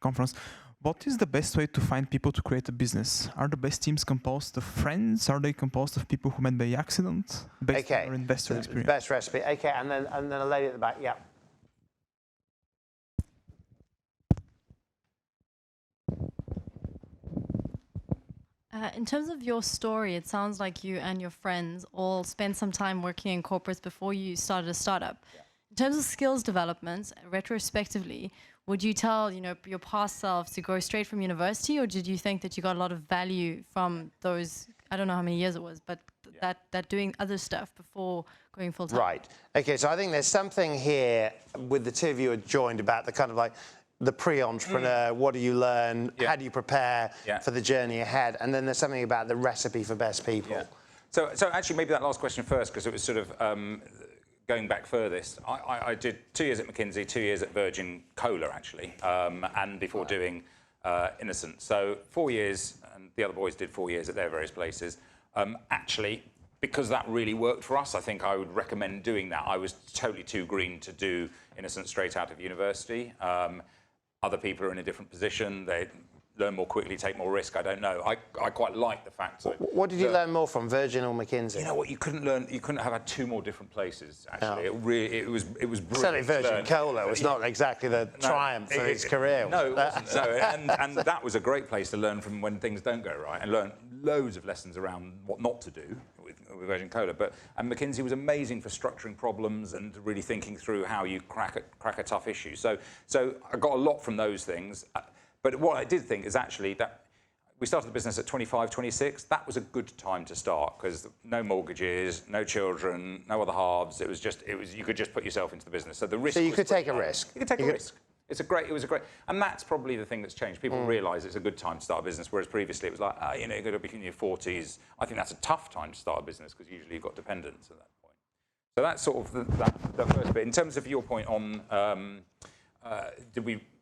conference. What is the best way to find people to create a business? Are the best teams composed of friends? Are they composed of people who met by accident? Based on your investor experience? Best recipe. Okay, and then a lady at the back. Yeah. In terms of your story, it sounds like you and your friends all spent some time working in corporates before you started a startup. Yeah. In terms of skills development, retrospectively, would you tell your past self to go straight from university, or did you think that you got a lot of value from those, I don't know how many years it was, but that doing other stuff before going full time? Right. Okay, so I think there's something here with the two of you who joined about the kind of like the pre-entrepreneur, what do you learn, how do you prepare for the journey ahead, and then there's something about the recipe for best people. Yeah. So actually maybe that last question first, because it was sort of going back furthest. I did 2 years at McKinsey, 2 years at Virgin Cola actually, and before doing Innocent. So 4 years, and the other boys did 4 years at their various places. Actually, because that really worked for us, I think I would recommend doing that. I was totally too green to do Innocent straight out of university. Other people are in a different position. They learn more quickly, take more risk. I don't know. I quite like the fact that. What did you learn more from, Virgin or McKinsey? You know what? You couldn't have had 2 more different places. Actually, it was brilliant. Certainly, Virgin Cola was not exactly the triumph of its career. No, it wasn't. No, and that was a great place to learn from when things don't go right, and learn loads of lessons around what not to do with Virgin Cola. And McKinsey was amazing for structuring problems and really thinking through how you crack a tough issue. So I got a lot from those things. But what I did think is actually that we started the business at 25, 26. That was a good time to start because no mortgages, no children, no other halves. It was you could just put yourself into the business. So the risk. So you could take a risk. You could take a risk. It was a great, and that's probably the thing that's changed. People realise it's a good time to start a business, whereas previously it was like, you're going to be in your 40s. I think that's a tough time to start a business because usually you've got dependents at that point. So that's sort of the first bit. In terms of your point on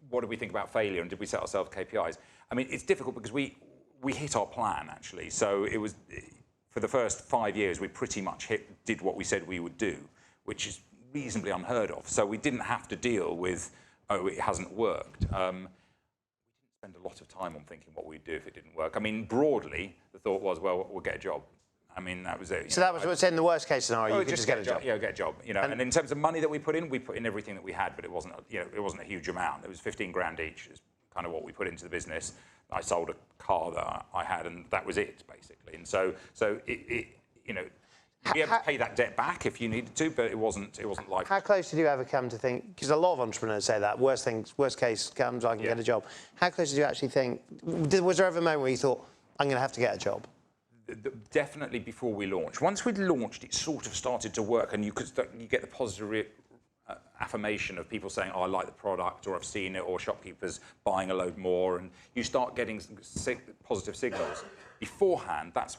what did we think about failure and did we set ourselves KPIs? I mean, it's difficult because we hit our plan actually. So it was for the first 5 years we pretty much did what we said we would do, which is reasonably unheard of. So we didn't have to deal with it hasn't worked. We didn't spend a lot of time on thinking what we'd do if it didn't work. I mean, broadly, the thought was, well, we'll get a job. I mean, that was it. So that was what's in the worst case scenario. You could just get a job. Yeah, get a job. You know, and in terms of money that we put in everything that we had, but it wasn't a huge amount. It was 15 grand each. Is kind of what we put into the business. I sold a car that I had, and that was it basically. And so it you'd be able to pay that debt back if you needed to, but it wasn't like. How close did you ever come to think? Because a lot of entrepreneurs say that worst case comes, I can get a job. How close did you actually think? Was there ever a moment where you thought, I'm going to have to get a job? Definitely before we launched. Once we'd launched, it sort of started to work, and you get the positive affirmation of people saying, "Oh, I like the product," or "I've seen it," or shopkeepers buying a load more, and you start getting positive signals. Beforehand, that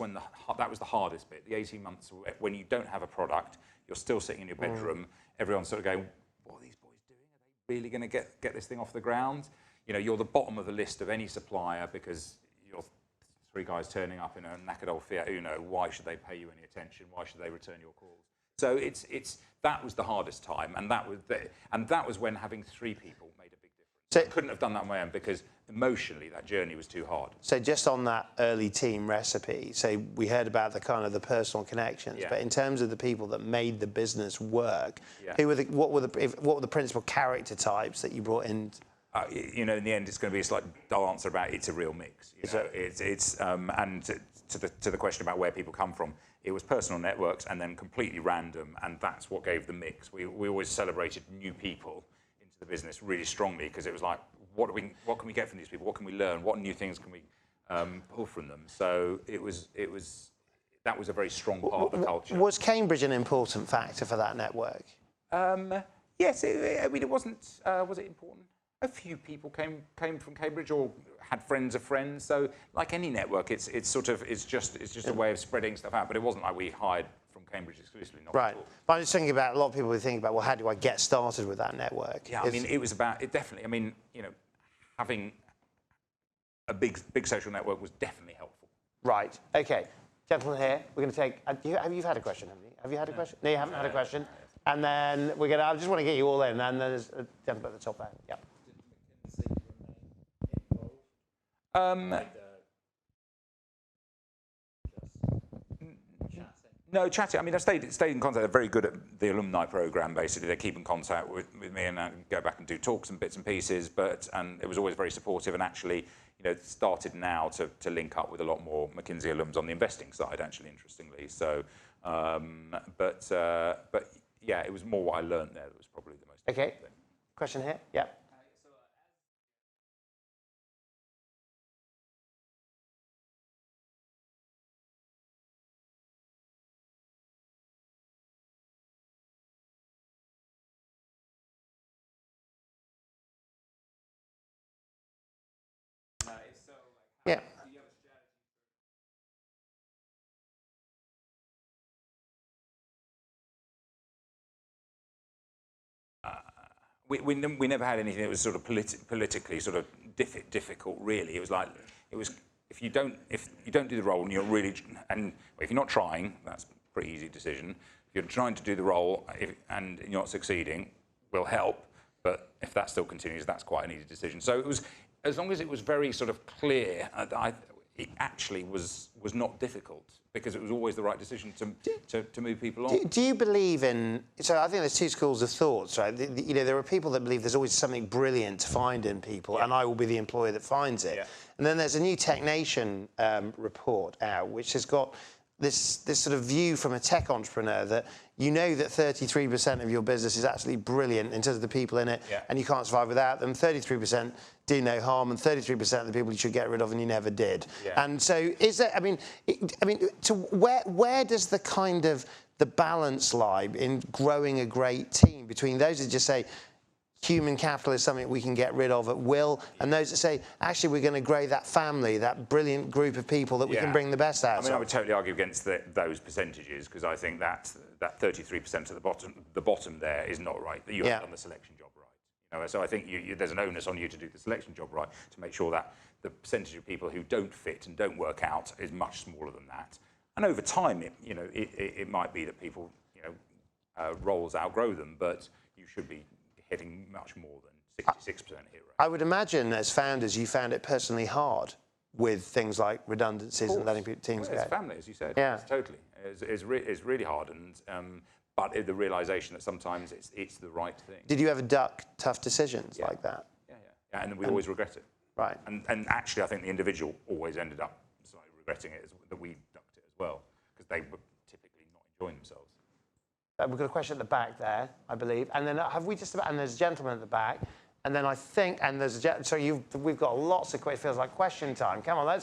was the hardest bit. The 18 months when you don't have a product, you're still sitting in your bedroom. Everyone's sort of going, "What are these boys doing? Are they really going to get this thing off the ground?" You know, you're the bottom of the list of any supplier because you're 3 guys turning up in a knackered old Fiat Uno. Why should they pay you any attention? Why should they return your calls? So that was the hardest time, and that was when having 3 people made a big difference. So I couldn't have done that on my own because emotionally that journey was too hard. So just on that early team recipe, so we heard about the kind of the personal connections, but in terms of the people that made the business work, what were the principal character types that you brought in? You know, in the end, it's going to be a slight dull answer about it's a real mix. You know? And to the question about where people come from, it was personal networks and then completely random, and that's what gave the mix. We always celebrated new people into the business really strongly because it was like, what can we get from these people? What can we learn? What new things can we pull from them? So that was a very strong part of the culture. Was Cambridge an important factor for that network? Yes. I mean, it wasn't. Was it important? A few people came from Cambridge or had friends of friends. So, like any network, it's just a way of spreading stuff out. But it wasn't like we hired from Cambridge exclusively. Not right. But I'm just thinking about a lot of people who think about, well, how do I get started with that network? Yeah, I mean, it was about it. Definitely. I mean, you know, having a big social network was definitely helpful. Right. Okay. Gentleman here, we're going to take. Have you had a question? Haven't you? Have you had a question? No, you haven't had a question. And then we're going to. I just want to get you all in, and then there's a gentleman at the top there. Yeah. No, chatting. I mean, I stayed in contact. They're very good at the alumni program. Basically, they keep in contact with me, and I go back and do talks and bits and pieces. And it was always very supportive. And actually, you know, started now to link up with a lot more McKinsey alums on the investing side. Actually, interestingly. So, but yeah, it was more what I learned there that was probably the most. Okay. Thing. Question here. Yeah. Yeah. We never had anything that was sort of politically sort of difficult. Really, it was like if you don't do the role and you're really if you're not trying, that's a pretty easy decision. If you're trying to do the role and you're not succeeding, we'll help. But if that still continues, that's quite an easy decision. So as long as it was very sort of clear, it actually was not difficult because it was always the right decision to move people on. Do you believe in? So I think there's two schools of thoughts, right? You know, there are people that believe there's always something brilliant to find in people, and I will be the employer that finds it. And then there's a new Tech Nation report out, which has got this sort of view from a tech entrepreneur that you know that 33% of your business is absolutely brilliant in terms of the people in it, and you can't survive without them. 33% do no harm, and 33% of the people you should get rid of, and you never did. And so, is there? I mean, to where does the kind of the balance lie in growing a great team between those that just say human capital is something we can get rid of at will, and those that say, actually, we're going to grow that family, that brilliant group of people that we can bring the best out of? I mean, I would totally argue against those percentages, because I think that 33% at the bottom there is not right. You haven't done the selection job right. You know, so I think there's an onus on you to do the selection job right, to make sure that the percentage of people who don't fit and don't work out is much smaller than that. And over time, it might be that people, roles outgrow them, but you should be hitting much more than 66% hit rate. I would imagine, as founders, you found it personally hard with things like redundancies and letting teams go. It's family, as you said. Yeah, totally. It's really hard, and but the realization that sometimes it's the right thing. Did you ever duck tough decisions like that? Yeah, and we always regret it. Right. And actually, I think the individual always ended up slightly regretting it that we ducked it as well, because they were typically not enjoying themselves. We've got a question at the back there, I believe, and then and there's a gentleman at the back, and then I think, and there's we've got lots of questions. It feels like question time. Come on,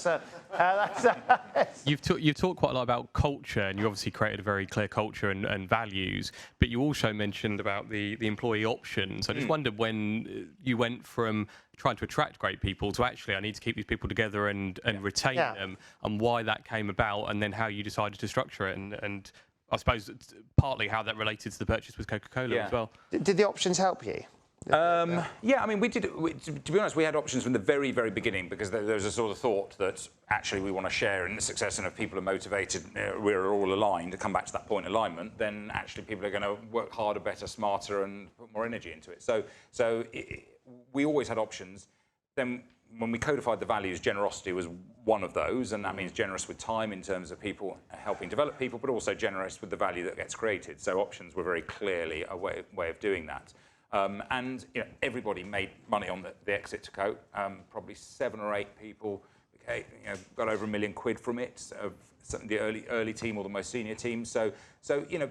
You've talked quite a lot about culture, and you obviously created a very clear culture and values, but you also mentioned about the employee option. So I just wondered when you went from trying to attract great people to actually, I need to keep these people together and retain them, and why that came about, and then how you decided to structure it, and I suppose partly how that related to the purchase with Coca-Cola as well. Did the options help you? Yeah, I mean, to be honest, we had options from the very, very beginning, because there was a sort of thought that actually we want to share in the success, and if people are motivated, we're all aligned, to come back to that point alignment, then actually people are going to work harder, better, smarter, and put more energy into it. So we always had options. Then when we codified the values, generosity was one of those, and that means generous with time in terms of people helping develop people, but also generous with the value that gets created. So options were very clearly a way of doing that. And everybody made money on the exit to Coke. Probably 7 or 8 people got over £1 million from it, of the early team or the most senior team. So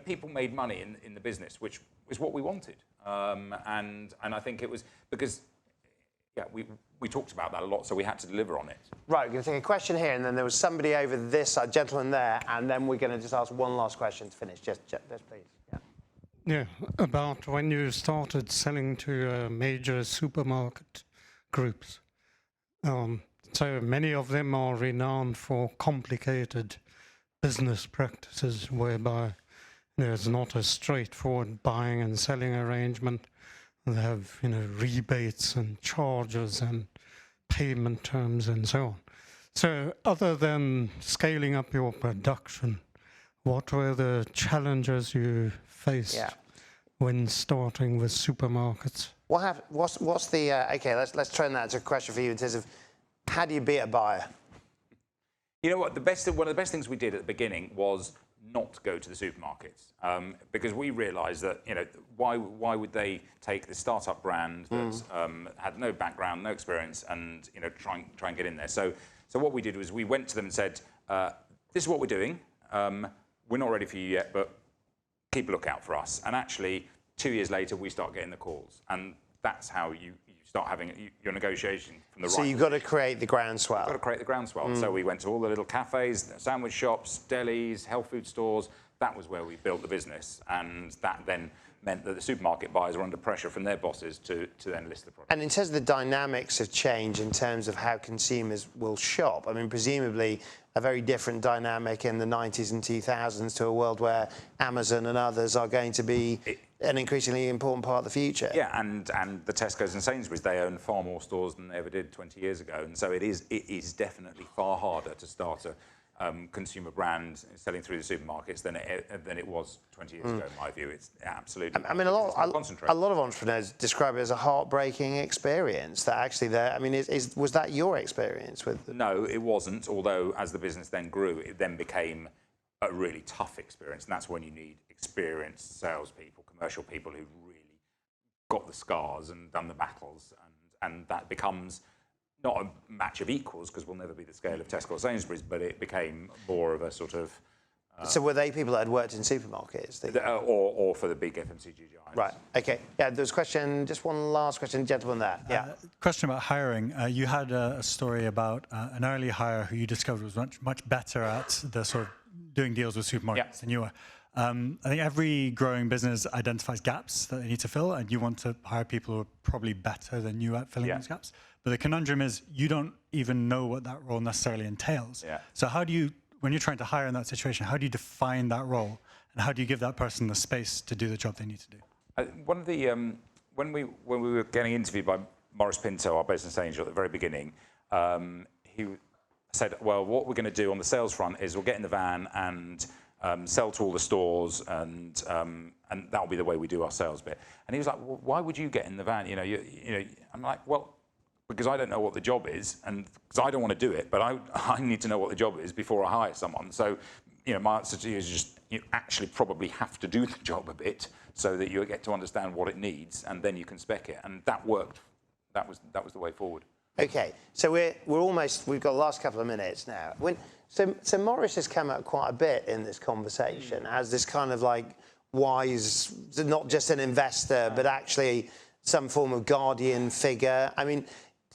people made money in the business, which is what we wanted. And I think it was because we talked about that a lot, so we had to deliver on it. Right, we're going to take a question here, and then there was somebody over this side, gentleman there, and then we're going to just ask one last question to finish. Just please. Yeah, about when you started selling to major supermarket groups. So many of them are renowned for complicated business practices whereby there's not a straightforward buying and selling arrangement. They have, rebates and charges and payment terms and so on. So other than scaling up your production, what were the challenges you faced when starting with supermarkets? What's the okay? Let's turn that into a question for you in terms of how do you beat a buyer? You know what? One of the best things we did at the beginning was not go to the supermarkets, because we realised that why would they take the startup brand that had no background, no experience, and try and get in there. So what we did was we went to them and said, this is what we're doing. We're not ready for you yet, but keep a lookout for us. And actually, 2 years later, we start getting the calls, and that's how you start having your negotiation from the right. So you've got to create the groundswell. You've got to create the groundswell. So we went to all the little cafes, sandwich shops, delis, health food stores. That was where we built the business, and that then meant that the supermarket buyers were under pressure from their bosses to then list the product. And in terms of the dynamics of change, in terms of how consumers will shop, I mean, presumably a very different dynamic in the 90s and 2000s to a world where Amazon and others are going to be an increasingly important part of the future. Yeah, and the Tesco's and Sainsbury's, they own far more stores than they ever did 20 years ago, and so it is definitely far harder to start consumer brand selling through the supermarkets than it was 20 years ago, in my view. It's absolutely... I mean, a lot of entrepreneurs describe it as a heartbreaking experience. That actually, was that your experience with? No, it wasn't. Although, as the business then grew, it then became a really tough experience, and that's when you need experienced salespeople, commercial people who really got the scars and done the battles, and that becomes not a match of equals, because we'll never be the scale of Tesco or Sainsbury's, but it became more of a sort of... so were they people that had worked in supermarkets? Or for the big FMCG giants. Right, OK. Yeah, there's a question, just one last question, gentleman there. Yeah. Question about hiring. You had a story about an early hire who you discovered was much better at the sort of doing deals with supermarkets than you were. I think every growing business identifies gaps that they need to fill, and you want to hire people who are probably better than you at filling those gaps. But the conundrum is you don't even know what that role necessarily entails. So how do you, when you're trying to hire in that situation, how do you define that role, and how do you give that person the space to do the job they need to do? One of the when we were getting interviewed by Maurice Pinto, our business angel, at the very beginning, he said, "Well, what we're going to do on the sales front is we'll get in the van and sell to all the stores, and that'll be the way we do our sales bit." And he was like, "Well, why would you get in the van? You know." I'm like, "Well, because I don't know what the job is, and because I don't want to do it, but I need to know what the job is before I hire someone." So, my answer to you is just you actually probably have to do the job a bit so that you get to understand what it needs, and then you can spec it. And that worked. That was the way forward. Okay, so we've got the last couple of minutes now. So Maurice has come up quite a bit in this conversation as this kind of like wise, not just an investor, but actually some form of guardian figure. I mean,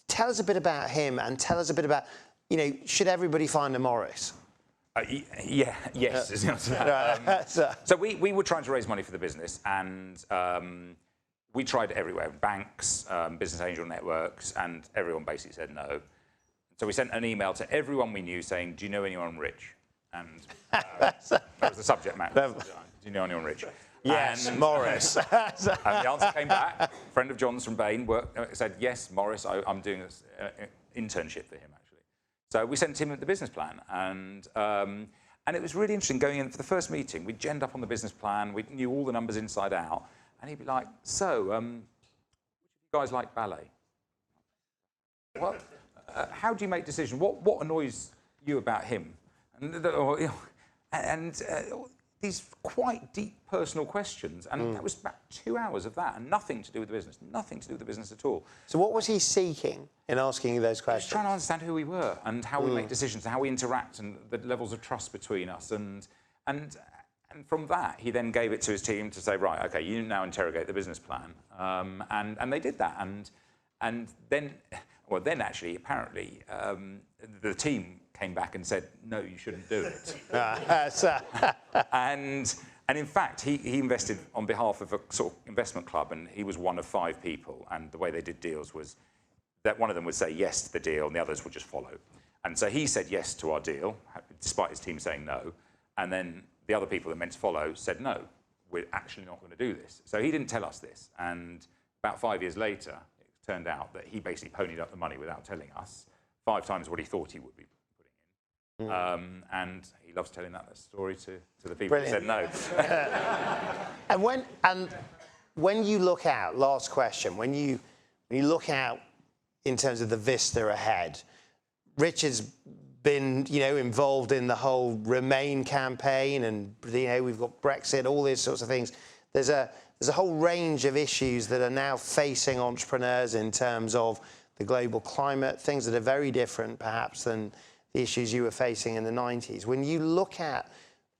tell us a bit about him, and tell us a bit about, should everybody find a Maurice? Yes. Is the answer. So we were trying to raise money for the business, and we tried everywhere, banks, business angel networks, and everyone basically said no. So we sent an email to everyone we knew saying, "Do you know anyone rich?" And that was the subject matter. "Do you know anyone rich?" Yes, and, Maurice. And the answer came back. A friend of John's from Bain said, "Yes, Maurice, I'm doing this internship for him, actually." So we sent him the business plan, and it was really interesting going in for the first meeting. We'd genned up on the business plan. We knew all the numbers inside out. And he'd be like, "So, which of you guys like ballet? What? How do you make decisions? What annoys you about him?" And these quite deep personal questions. And that was about 2 hours of that, and nothing to do with the business. Nothing to do with the business at all. So what was he seeking in asking you those questions? He was trying to understand who we were and how we make decisions, and how we interact, and the levels of trust between us. And from that, he then gave it to his team to say, "Right, okay, you now interrogate the business plan." And they did that. And then actually, apparently, the team came back and said, "No, you shouldn't do it." And in fact, he invested on behalf of a sort of investment club, and he was one of 5 people. And the way they did deals was that one of them would say yes to the deal, and the others would just follow. And so he said yes to our deal, despite his team saying no. And then the other people that meant to follow said, "No, we're actually not going to do this." So he didn't tell us this. And about 5 years later, it turned out that he basically ponied up the money without telling us, 5 times what he thought he would be putting in. And he loves telling that story to the people who said no. And when you look out, last question, when you look out in terms of the vista ahead, Richard's been, involved in the whole Remain campaign, and we've got Brexit, all these sorts of things. There's a whole range of issues that are now facing entrepreneurs in terms of the global climate, things that are very different, perhaps, than the issues you were facing in the 90s. When you look at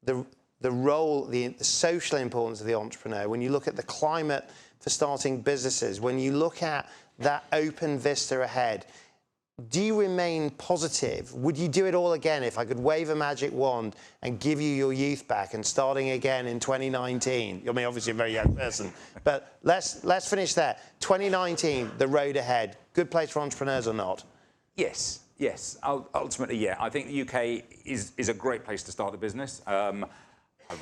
the role, the social importance of the entrepreneur, when you look at the climate for starting businesses, when you look at that open vista ahead, do you remain positive? Would you do it all again if I could wave a magic wand and give you your youth back and starting again in 2019? I mean, obviously a very young person, but let's finish there. 2019, the road ahead, good place for entrepreneurs or not? Yes. Ultimately, yeah. I think the UK is a great place to start a business. I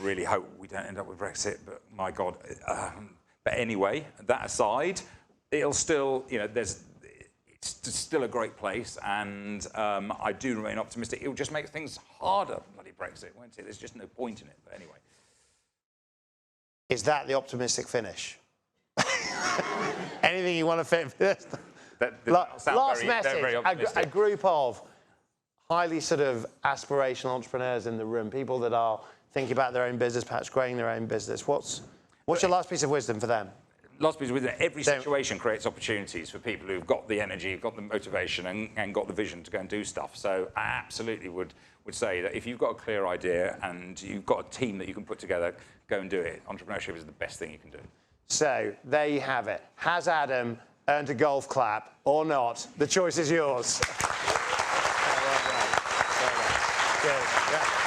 really hope we don't end up with Brexit, but my God. But anyway, that aside, it'll still, it's still a great place, and I do remain optimistic. It will just make things harder, bloody Brexit, won't it? There's just no point in it, but anyway. Is that the optimistic finish? Anything you want to fit? Last message, a group of highly sort of aspirational entrepreneurs in the room, people that are thinking about their own business, perhaps growing their own business. What's your last piece of wisdom for them? Last piece of wisdom, every situation creates opportunities for people who've got the energy, got the motivation, and got the vision to go and do stuff. So I absolutely would say that if you've got a clear idea and you've got a team that you can put together, go and do it. Entrepreneurship is the best thing you can do. So there you have it. Has Adam earned a golf clap or not? The choice is yours. Well done. Well done. Good. Yeah.